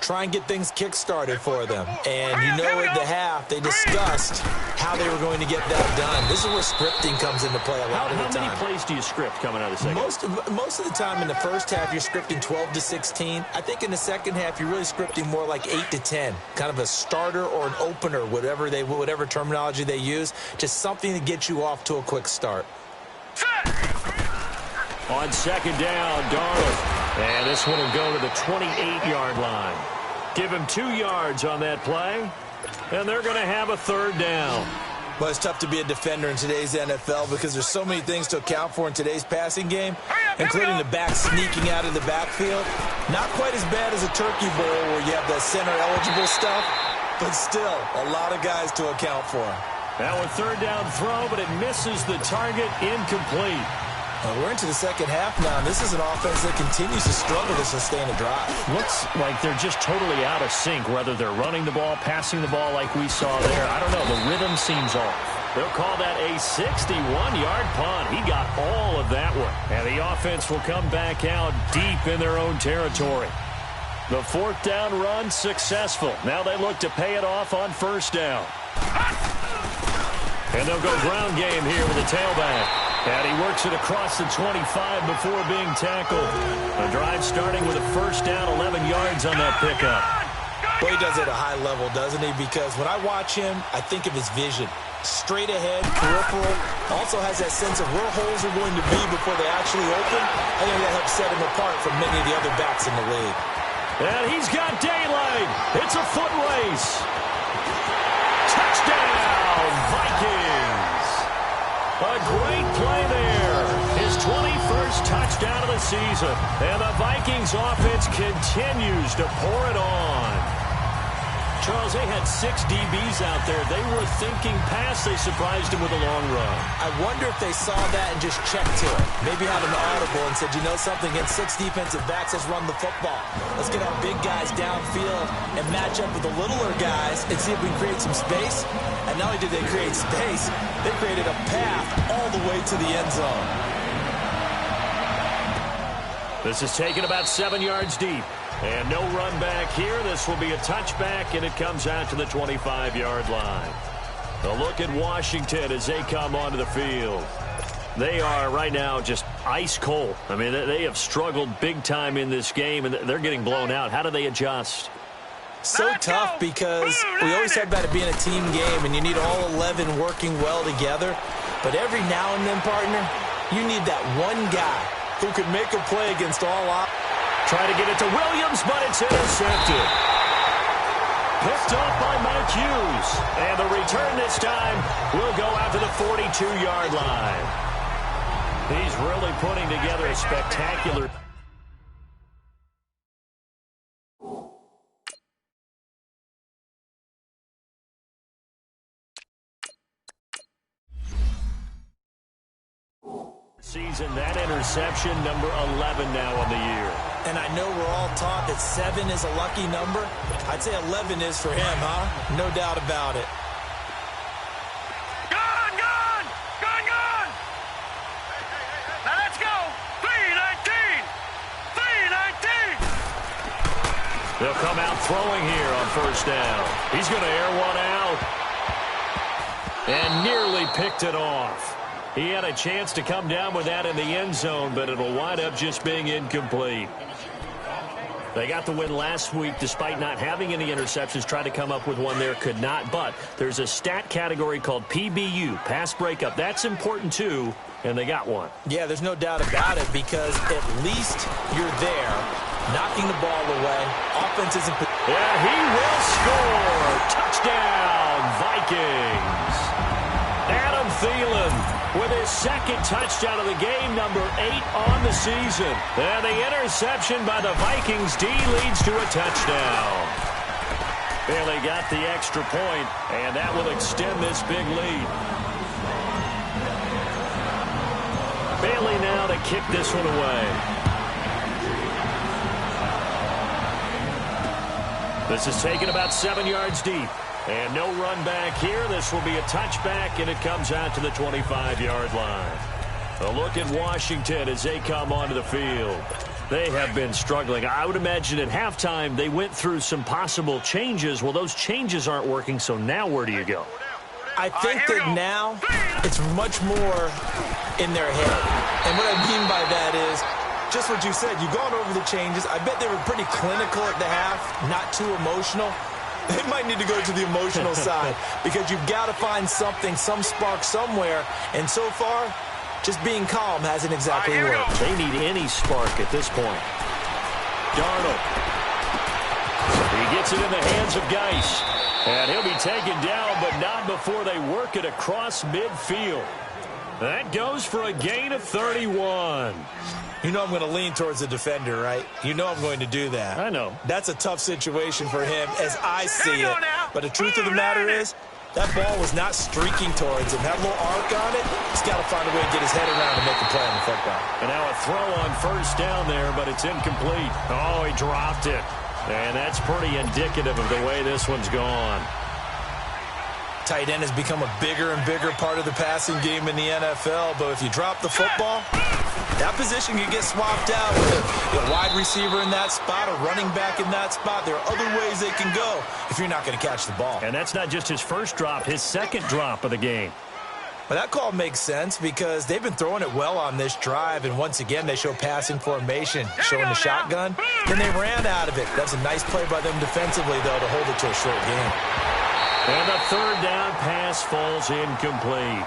Try and get things kick-started for them. And you know at the half, they discussed how they were going to get that done. This is where scripting comes into play a lot of the time. How many plays do you script coming out of the second? Most of the time in the first half, you're scripting 12 to 16. I think in the second half, you're really scripting more like 8 to 10. Kind of a starter or an opener, whatever terminology they use. Just something to get you off to a quick start. On second down, Darnold. And this one will go to the 28-yard line. Give him 2 yards on that play, and they're going to have a 3rd down. Well, it's tough to be a defender in today's NFL because there's so many things to account for in today's passing game, including the back sneaking out of the backfield. Not quite as bad as a turkey bowl where you have the center-eligible stuff, but still a lot of guys to account for. Now a 3rd down throw, but it misses the target, incomplete. We're into the second half now, and this is an offense that continues to struggle to sustain a drive. Looks like they're just totally out of sync, whether they're running the ball, passing the ball like we saw there. I don't know. The rhythm seems off. They'll call that a 61-yard punt. He got all of that one. And the offense will come back out deep in their own territory. The 4th down run successful. Now they look to pay it off on 1st down. And they'll go ground game here with the tailback. And he works it across the 25 before being tackled. The drive starting with a 1st down, 11 yards on that pickup. Well, he does it at a high level, doesn't he? Because when I watch him, I think of his vision. Straight ahead, peripheral. Also has that sense of where holes are going to be before they actually open. I think that helps set him apart from many of the other backs in the league. And he's got daylight. It's a foot race. Touchdown, Vikings. A great play there. His 21st touchdown of the season. And the Vikings offense continues to pour it on. Charles, they had 6 DBs out there. They were thinking pass. They surprised him with a long run. I wonder if they saw that and just checked to it. Maybe had an audible and said, you know something, against 6 defensive backs, let's run the football. Let's get our big guys downfield and match up with the littler guys and see if we can create some space. And not only did they create space, they created a path all the way to the end zone. This is taken about 7 yards deep. And no run back here. This will be a touchback, and it comes out to the 25-yard line. A look at Washington as they come onto the field. They are right now just ice cold. I mean, they have struggled big time in this game, and they're getting blown out. How do they adjust? So tough because we always talk about it being a team game, and you need all 11 working well together. But every now and then, partner, you need that one guy who can make a play against all odds. Try to get it to Williams, but it's intercepted. Picked off by Mike Hughes. And the return this time will go out to the 42-yard line. He's really putting together a spectacular... season. That interception, number 11 now on the year. And I know we're all taught that 7 is a lucky number. I'd say 11 is for him, huh? No doubt about it. Gone! Now let's go! 319! They'll come out throwing here on 1st down. He's going to air one out. And nearly picked it off. He had a chance to come down with that in the end zone, but it'll wind up just being incomplete. They got the win last week despite not having any interceptions. Tried to come up with one there, could not. But there's a stat category called PBU, pass breakup. That's important too, and they got one. Yeah, there's no doubt about it because at least you're there, knocking the ball away. Offense isn't... Yeah, he will score. Touchdown, Vikings. Adam Thielen with his 2nd touchdown of the game, number 8 on the season. And the interception by the Vikings D leads to a touchdown. Bailey got the extra point, and that will extend this big lead. Bailey now to kick this one away. This is taken about 7 yards deep. And no run back here. This will be a touchback, and it comes out to the 25-yard line. A look at Washington as they come onto the field. They have been struggling. I would imagine at halftime they went through some possible changes. Well, those changes aren't working, so now where do you go? I think that now it's much more in their head. And what I mean by that is just what you said. You've gone over the changes. I bet they were pretty clinical at the half, not too emotional. They might need to go to the emotional side because you've got to find something, some spark somewhere. And so far, just being calm hasn't exactly worked. They need any spark at this point. Darnold. He gets gets it in the hands of Geis. And he'll be taken down, but not before they work it across midfield. That goes for a gain of 31. You know I'm going to lean towards the defender, right? You know I'm going to do that. I know. That's a tough situation for him as I see it. But the truth of the matter is, that ball was not streaking towards him. That little arc on it, he's got to find a way to get his head around and make a play on the football. And now a throw on first down there, but it's incomplete. Oh, he dropped it. And that's pretty indicative of the way this one's gone. Tight end has become a bigger and bigger part of the passing game in the NFL, but if you drop the football, that position can get swapped out with a wide receiver in that spot, a running back in that spot. There are other ways they can go if you're not going to catch the ball. And that's not just his first drop, his second drop of the game. Well, that call makes sense because they've been throwing it well on this drive, and once again they show passing formation, showing the shotgun. Then they ran out of it. That's a nice play by them defensively, though, to hold it to a short game. And the third down pass falls incomplete.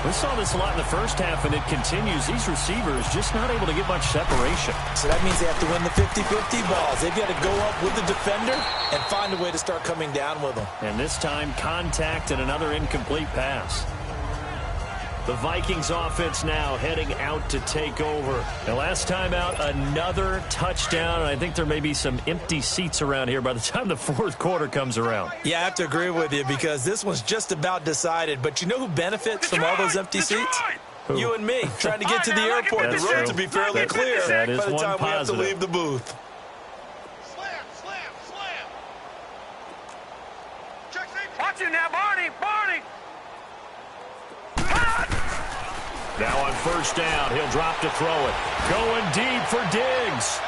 We saw this a lot in the first half, and it continues. These receivers just not able to get much separation. So that means they have to win the 50-50 balls. They've got to go up with the defender and find a way to start coming down with them. And this time, contact and another incomplete pass. The Vikings offense now heading out to take over. And last time out, another touchdown. And I think there may be some empty seats around here by the time the fourth quarter comes around. Yeah, I have to agree with you because this one's just about decided. But you know who benefits from all those empty seats? Who? You and me, trying to get to the airport. That's the road true. to be fairly clear that is by the time one we have to positive. leave the booth. Watch it now, Barney. Now on first down, he'll drop to throw it. Going deep for Diggs.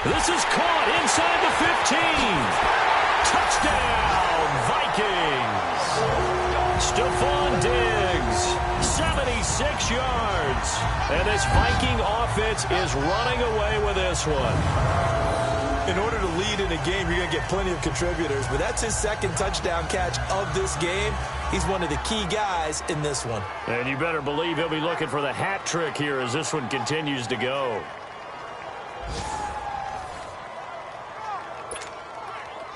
This is caught inside the 15. Touchdown, Vikings. Stephon Diggs, 76 yards. And this Viking offense is running away with this one. In order to lead in a game, you're going to get plenty of contributors, but that's his second touchdown catch of this game. He's one of the key guys in this one. And you better believe he'll be looking for the hat trick here as this one continues to go.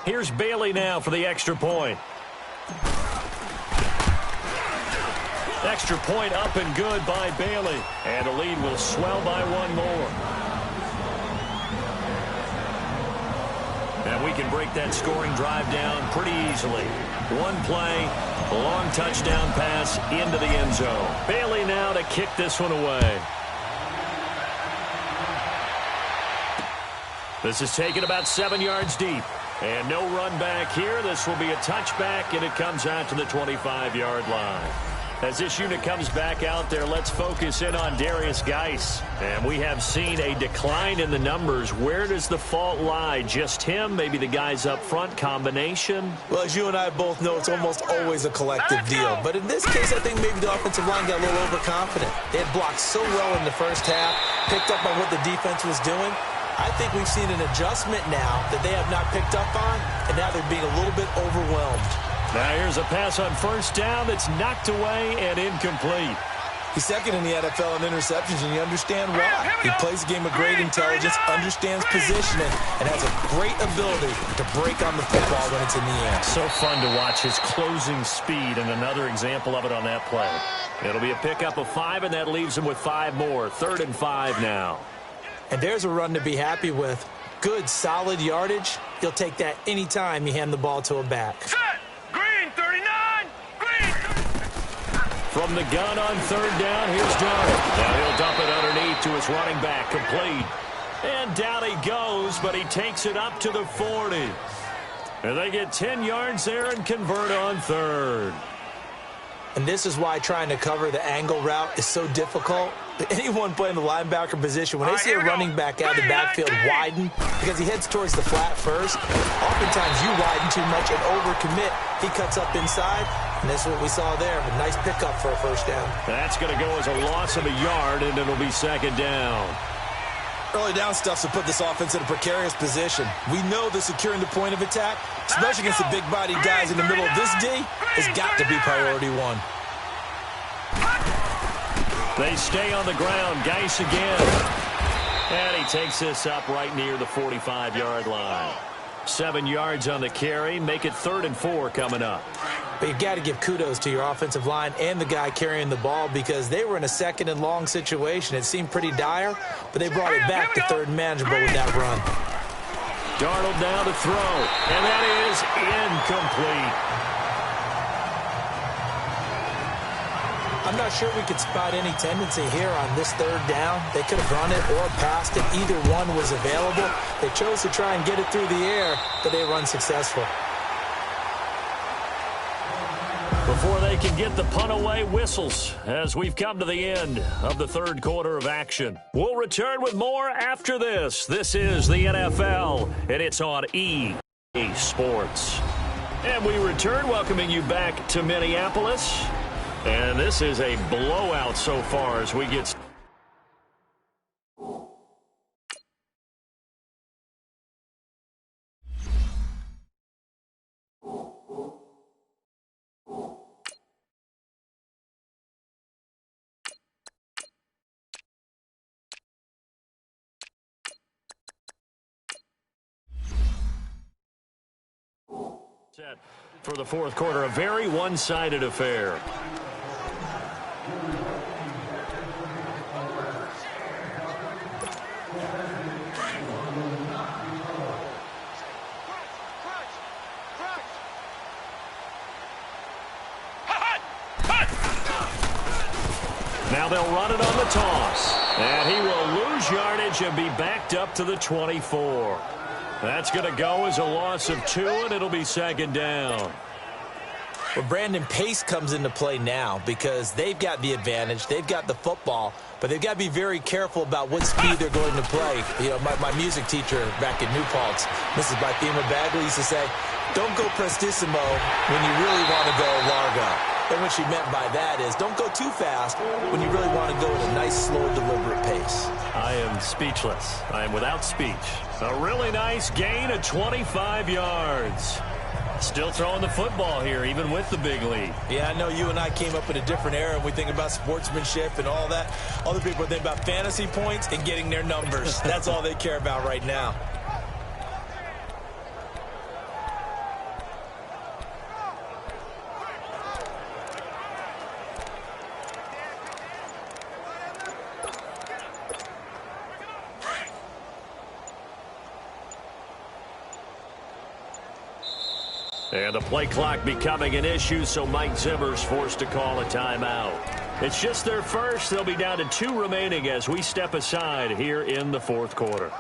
Here's Bailey now for the extra point. Extra point up and good by Bailey. And the lead will swell by one more. And we can break that scoring drive down pretty easily. One play, a long touchdown pass into the end zone. Bailey now to kick this one away. This is taken about 7 yards deep. And no run back here. This will be a touchback, and it comes out to the 25-yard line. As this unit comes back out there, let's focus in on Darius Geis. And we have seen a decline in the numbers. Where does the fault lie? Just him? Maybe the guys up front? Combination? Well, as you and I both know, it's almost always a collective deal. But in this case, I think maybe the offensive line got a little overconfident. They had blocked so well in the first half, picked up on what the defense was doing. I think we've seen an adjustment now that they have not picked up on, and now they're being a little bit overwhelmed. Now here's a pass on first down that's knocked away and incomplete. He's second in the NFL in interceptions, and you understand why. He plays a game of great intelligence, understands positioning, and has a great ability to break on the football when it's in the air. So fun to watch his closing speed, and another example of it on that play. It'll be a pickup of 5, and that leaves him with 5 more. 3rd and 5 now. And there's a run to be happy with. Good, solid yardage. You'll take that anytime you hand the ball to a back. Set! Green, 39! Green! From the gun on 3rd down, here's Darnold. Now he'll dump it underneath to his running back, complete. And down he goes, but he takes it up to the 40. And they get 10 yards there and convert on 3rd. And this is why trying to cover the angle route is so difficult. Anyone playing the linebacker position, when they see a running back out of the backfield widen, because he heads towards the flat first, oftentimes you widen too much and overcommit. He cuts up inside, and that's what we saw there. A nice pickup for a first down. That's going to go as a loss of a yard, and it'll be 2nd down. Early down stuff's to put this offense in a precarious position. We know that securing the point of attack, especially against the big-bodied guys in the middle of this D, has got to be priority 1. They stay on the ground. Geis again. And he takes this up right near the 45-yard line. 7 yards on the carry. Make it 3rd and 4 coming up. But you've got to give kudos to your offensive line and the guy carrying the ball because they were in a 2nd and long situation. It seemed pretty dire, but they brought it back to 3rd and manageable with that run. Darnold now to throw, and that is incomplete. I'm not sure we could spot any tendency here on this 3rd down. They could have run it or passed it. Either one was available. They chose to try and get it through the air, but they run successful. Before they can get the punt away, whistles as we've come to the end of the 3rd quarter of action. We'll return with more after this. This is the NFL, and it's on EA Sports. And we return, welcoming you back to Minneapolis. And this is a blowout so far as we get set for the 4th quarter. A very one-sided affair. Now they'll run it on the toss. And he will lose yardage and be backed up to the 24. That's going to go as a loss of 2, and it'll be 2nd down. Well, Brandon, pace comes into play now because they've got the advantage. They've got the football, but they've got to be very careful about what speed they're going to play. You know, my music teacher back in New Paltz, Mrs. Bythema Bagley, used to say, don't go prestissimo when you really want to go largo. And what she meant by that is don't go too fast when you really want to go at a nice, slow, deliberate pace. I am speechless. I am without speech. A really nice gain of 25 yards. Still throwing the football here, even with the big lead. Yeah, I know you and I came up in a different era, and we think about sportsmanship and all that. Other people think about fantasy points and getting their numbers. That's all they care about right now. And the play clock becoming an issue, so Mike Zimmer's forced to call a timeout. It's just their first. They'll be down to 2 remaining as we step aside here in the 4th quarter.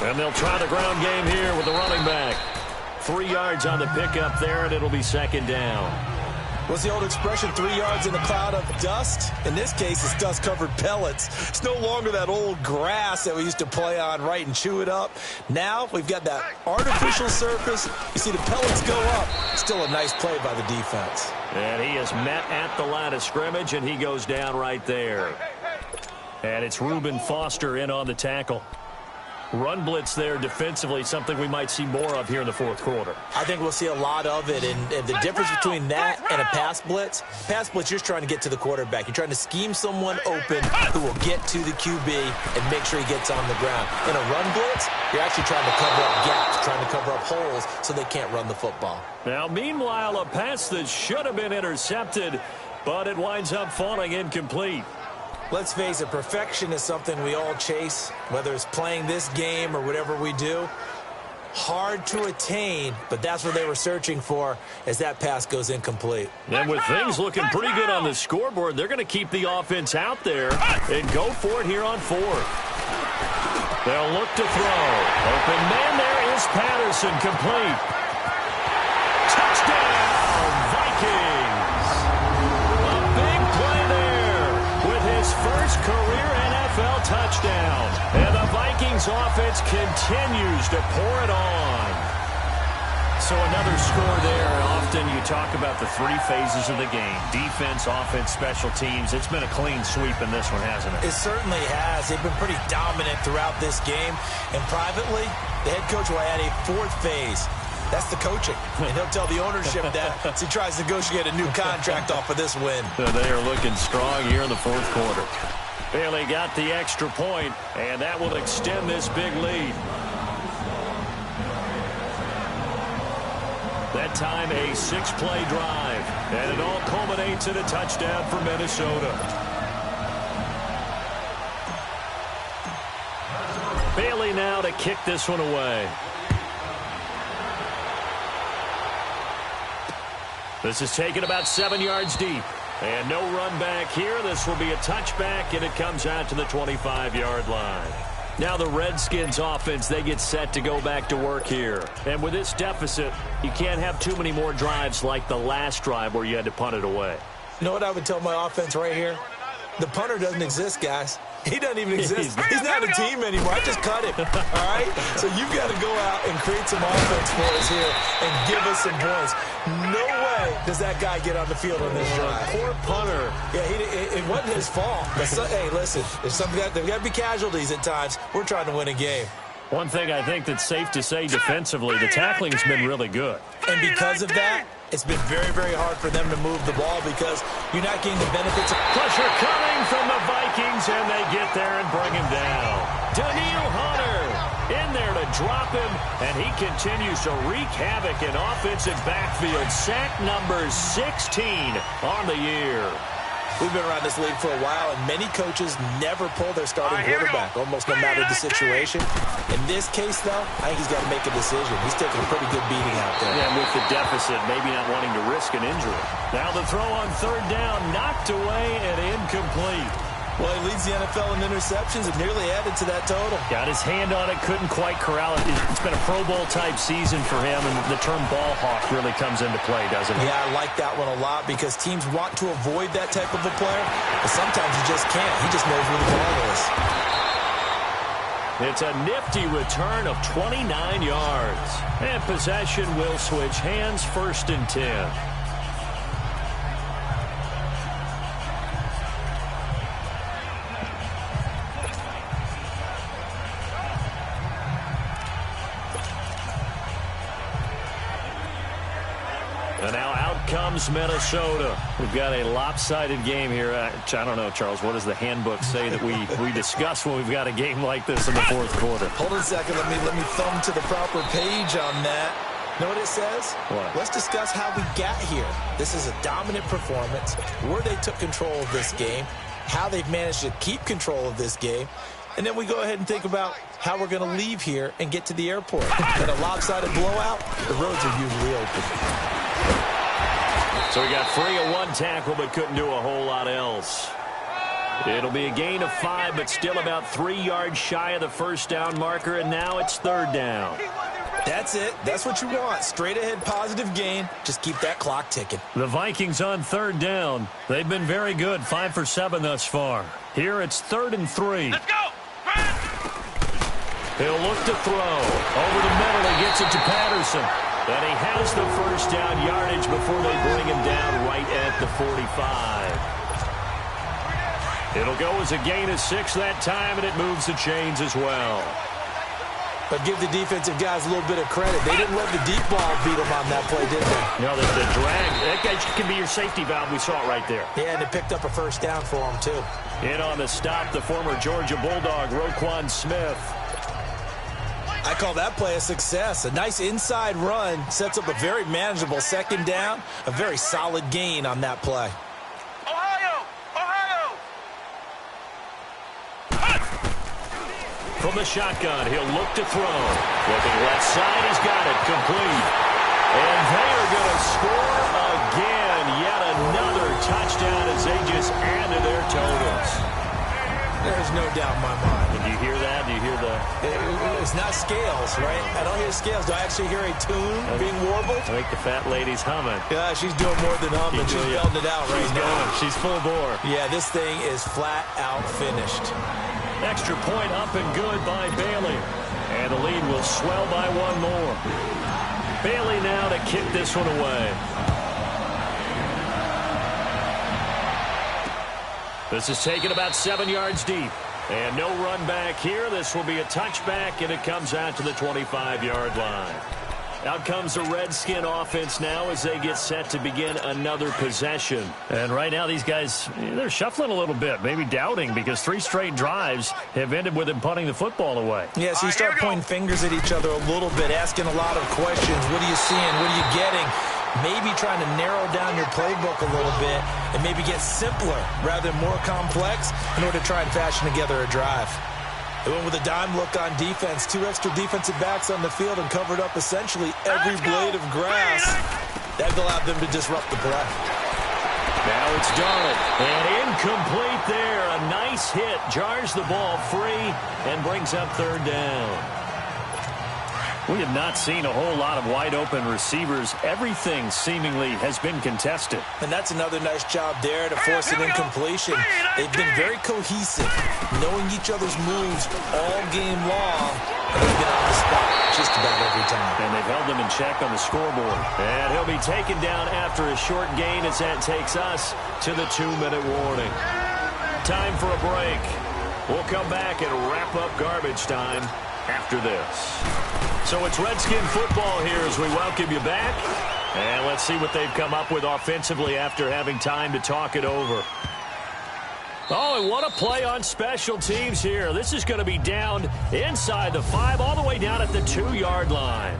And they'll try the ground game here with the running back. 3 yards on the pickup there, and it'll be 2nd down. What's the old expression, 3 yards in a cloud of dust? In this case, it's dust-covered pellets. It's no longer that old grass that we used to play on, right, and chew it up. Now we've got that artificial surface. You see the pellets go up. Still a nice play by the defense. And he is met at the line of scrimmage, and he goes down right there. And it's Reuben Foster in on the tackle. Run blitz there defensively, something we might see more of here in the 4th quarter. I think we'll see a lot of it, and the difference between that and a pass blitz, you're just trying to get to the quarterback. You're trying to scheme someone open who will get to the QB and make sure he gets on the ground. In a run blitz, you're actually trying to cover up gaps, trying to cover up holes so they can't run the football. Now, meanwhile, a pass that should have been intercepted, but it winds up falling incomplete. Let's face it, perfection is something we all chase, whether it's playing this game or whatever we do. Hard to attain, but that's what they were searching for as that pass goes incomplete. And with things looking pretty good on the scoreboard, they're going to keep the offense out there and go for it here on 4th. They'll look to throw. Open man there is Patterson, complete. Touchdown, Vikings. A big play there with his first career NFL touchdown. And the Vikings offense continues to pour it on. So another score there. Often you talk about the three phases of the game. Defense, offense, special teams. It's been a clean sweep in this one, hasn't it? It certainly has. They've been pretty dominant throughout this game. And privately, the head coach will add a fourth phase. That's the coaching. And he'll tell the ownership that as he tries to negotiate a new contract off of this win. So they are looking strong here in the fourth quarter. Bailey got the extra point, and that will extend this big lead. That time a 6-play drive, and it all culminates in a touchdown for Minnesota. Bailey now to kick this one away. This is taken about 7 yards deep. And no run back here. This will be a touchback, and it comes out to the 25-yard line. Now the Redskins offense, they get set to go back to work here. And with this deficit, you can't have too many more drives like the last drive where you had to punt it away. You know what I would tell my offense right here? The punter doesn't exist, guys. He doesn't even exist. He's not a team anymore. I just cut him. All right? So you've got to go out and create some offense for us here and give us some points. No way does that guy get on the field on this drive. Poor punter. Yeah, it wasn't his fault. But hey, listen, there's got to be casualties at times. We're trying to win a game. One thing I think that's safe to say defensively, the tackling's been really good. And because of that, it's been very, very hard for them to move the ball because you're not getting the benefits of pressure coming from the Vikings, and they get there and bring him down. Daniil Hunter in there to drop him, and he continues to wreak havoc in offensive backfield. Sack number 16 on the year. We've been around this league for a while, and many coaches never pull their starting quarterback, almost no matter the situation. In this case, though, I think he's got to make a decision. He's taking a pretty good beating out there. Yeah, and with the deficit, maybe not wanting to risk an injury. Now the throw on third down, knocked away and incomplete. Well, he leads the NFL in interceptions and nearly added to that total. Got his hand on it, couldn't quite corral it. It's been a Pro Bowl-type season for him, and the term ball hawk really comes into play, doesn't it? Yeah, I like that one a lot because teams want to avoid that type of a player, but sometimes you just can't. He just knows where the ball is. It's a nifty return of 29 yards. And possession will switch hands, 1st and 10. And now out comes Minnesota. We've got a lopsided game here. I don't know, Charles, what does the handbook say that we discuss when we've got a game like this in the fourth quarter? Hold on a second. Let me thumb to the proper page on that. Know what it says? What? Let's discuss how we got here. This is a dominant performance, where they took control of this game, how they've managed to keep control of this game, and then we go ahead and think about how we're going to leave here and get to the airport. In a lopsided blowout, the roads are usually open. So he got free of one tackle but couldn't do a whole lot else. It'll be a gain of 5, but still about 3 yards shy of the first down marker, and now it's third down. That's it. That's what you want. Straight ahead positive gain. Just keep that clock ticking. The Vikings on third down. They've been very good, 5 for 7 thus far. Here it's 3rd and 3. Let's go! He'll look to throw. Over the middle, he gets it to Patterson. And he has the first down yardage before they bring him down right at the 45. It'll go as a gain of 6 that time, and it moves the chains as well. But give the defensive guys a little bit of credit. They didn't let the deep ball beat them on that play, did they? No, the drag, that guy can be your safety valve. We saw it right there. Yeah, and it picked up a first down for them, too. In on the stop, the former Georgia Bulldog, Roquan Smith. I call that play a success. A nice inside run sets up a very manageable second down. A very solid gain on that play. Ohio! From the shotgun, he'll look to throw. Looking left side, he's got it complete. And they are going to score again. Yet another touchdown as they just add to their totals. There's no doubt in my mind. And do you hear that? Do you hear the... It's not scales, right? I don't hear scales. Do I actually hear a tune being warbled? I think the fat lady's humming. Yeah, she's doing more than humming. She's belting it out right now. Going. She's full bore. Yeah, this thing is flat out finished. Extra point up and good by Bailey. And the lead will swell by 1 more. Bailey now to kick this one away. This is taken about 7 yards deep. And no run back here. This will be a touchback, and it comes out to the 25-yard line. Out comes the Redskin offense now as they get set to begin another possession. And right now these guys, they're shuffling a little bit, maybe doubting, because 3 straight drives have ended with them punting the football away. Yeah, so you start pointing fingers at each other a little bit, asking a lot of questions. What are you seeing? What are you getting? Maybe trying to narrow down your playbook a little bit and maybe get simpler rather than more complex in order to try and fashion together a drive. They went with a dime look on defense. 2 extra defensive backs on the field and covered up essentially every blade of grass. That allowed them to disrupt the play. Now it's Darnold. And incomplete there. A nice hit. Jars the ball free and brings up 3rd down. We have not seen a whole lot of wide-open receivers. Everything seemingly has been contested. And that's another nice job there to force an incompletion. They've been very cohesive, knowing each other's moves all game long, and they've been on the spot just about every time. And they've held them in check on the scoreboard. And he'll be taken down after a short gain as that takes us to the 2-minute warning. Time for a break. We'll come back and wrap up garbage time after this. So it's Redskin football here as we welcome you back. And let's see what they've come up with offensively after having time to talk it over. Oh, and what a play on special teams here. This is going to be down inside the 5, all the way down at the 2-yard line.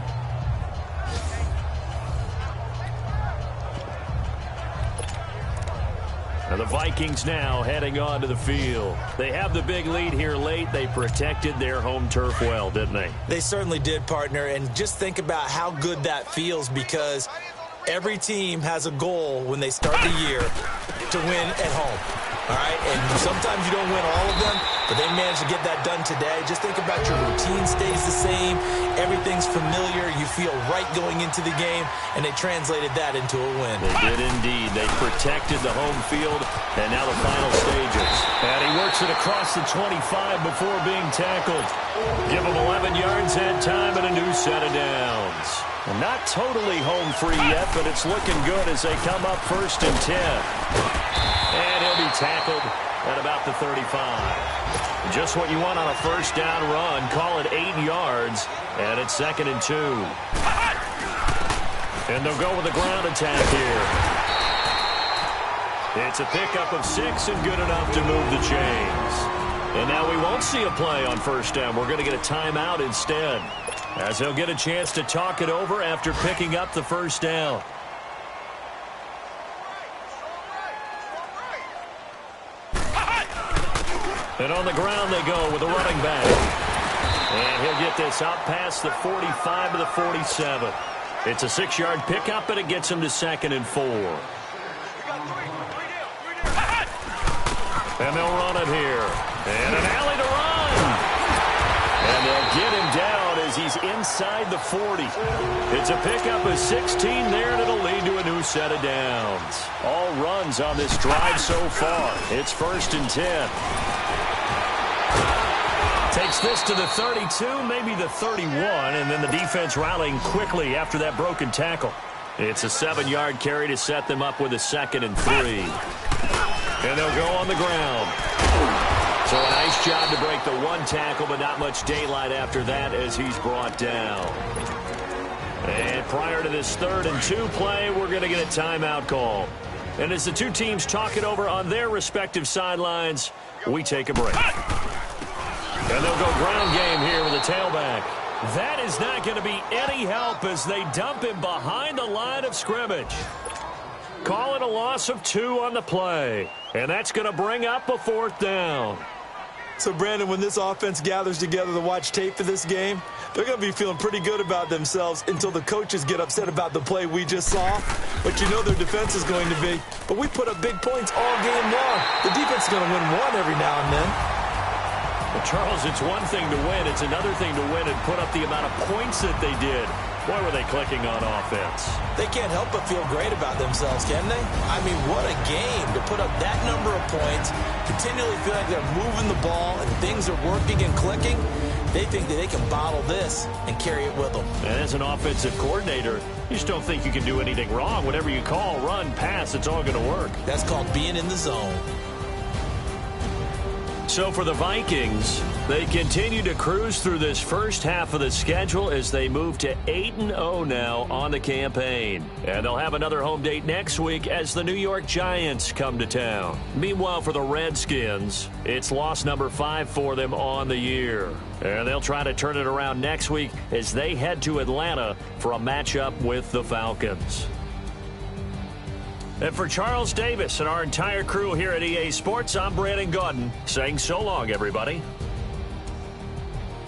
And the Vikings now heading on to the field. They have the big lead here late. They protected their home turf well, didn't they? They certainly did, partner. And just think about how good that feels, because every team has a goal when they start the year to win at home. All right, and sometimes you don't win all of them, but they managed to get that done today. Just think about your routine stays the same. Everything's familiar. You feel right going into the game, and they translated that into a win. They did indeed. They protected the home field, and now the final stages. And he works it across the 25 before being tackled. Give him 11 yards that time and a new set of downs. Well, not totally home free yet, but it's looking good as they come up 1st and 10. And he'll be tackled at about the 35. Just what you want on a 1st down run. Call it 8 yards, and it's 2nd and 2. And they'll go with a ground attack here. It's a pickup of 6 and good enough to move the chains. And now we won't see a play on 1st down. We're going to get a timeout instead, as he'll get a chance to talk it over after picking up the 1st down. And on the ground they go with a running back. And he'll get this out past the 45 to the 47. It's a 6-yard pickup, and it gets him to 2nd and 4. And they'll run it here. And an alley to run. And they'll get him down as he's inside the 40. It's a pickup of 16 there, and it'll lead to a new set of downs. All runs on this drive so far. It's 1st and 10. Takes this to the 32, maybe the 31, and then the defense rallying quickly after that broken tackle. It's a 7-yard carry to set them up with a 2nd and 3. And they'll go on the ground. So a nice job to break the 1 tackle, but not much daylight after that as he's brought down. And prior to this 3rd and 2 play, we're going to get a timeout call. And as the 2 teams talk it over on their respective sidelines, we take a break. And they'll go ground game here with a tailback. That is not going to be any help as they dump him behind the line of scrimmage. Call it a loss of 2 on the play. And that's going to bring up a 4th down. So, Brandon, when this offense gathers together to watch tape for this game, they're going to be feeling pretty good about themselves until the coaches get upset about the play we just saw. But you know their defense is going to be. But we put up big points all game long. The defense is going to win 1 every now and then. Well, Charles, it's one thing to win. It's another thing to win and put up the amount of points that they did. Boy, were they clicking on offense. They can't help but feel great about themselves, can they? I mean, what a game to put up that number of points, continually feel like they're moving the ball and things are working and clicking. They think that they can bottle this and carry it with them. And as an offensive coordinator, you just don't think you can do anything wrong. Whatever you call, run, pass, it's all going to work. That's called being in the zone. So for the Vikings, they continue to cruise through this first half of the schedule as they move to 8-0 now on the campaign. And they'll have another home date next week as the New York Giants come to town. Meanwhile, for the Redskins, it's loss number 5 for them on the year. And they'll try to turn it around next week as they head to Atlanta for a matchup with the Falcons. And for Charles Davis and our entire crew here at EA Sports, I'm Brandon Gaudin saying so long, everybody.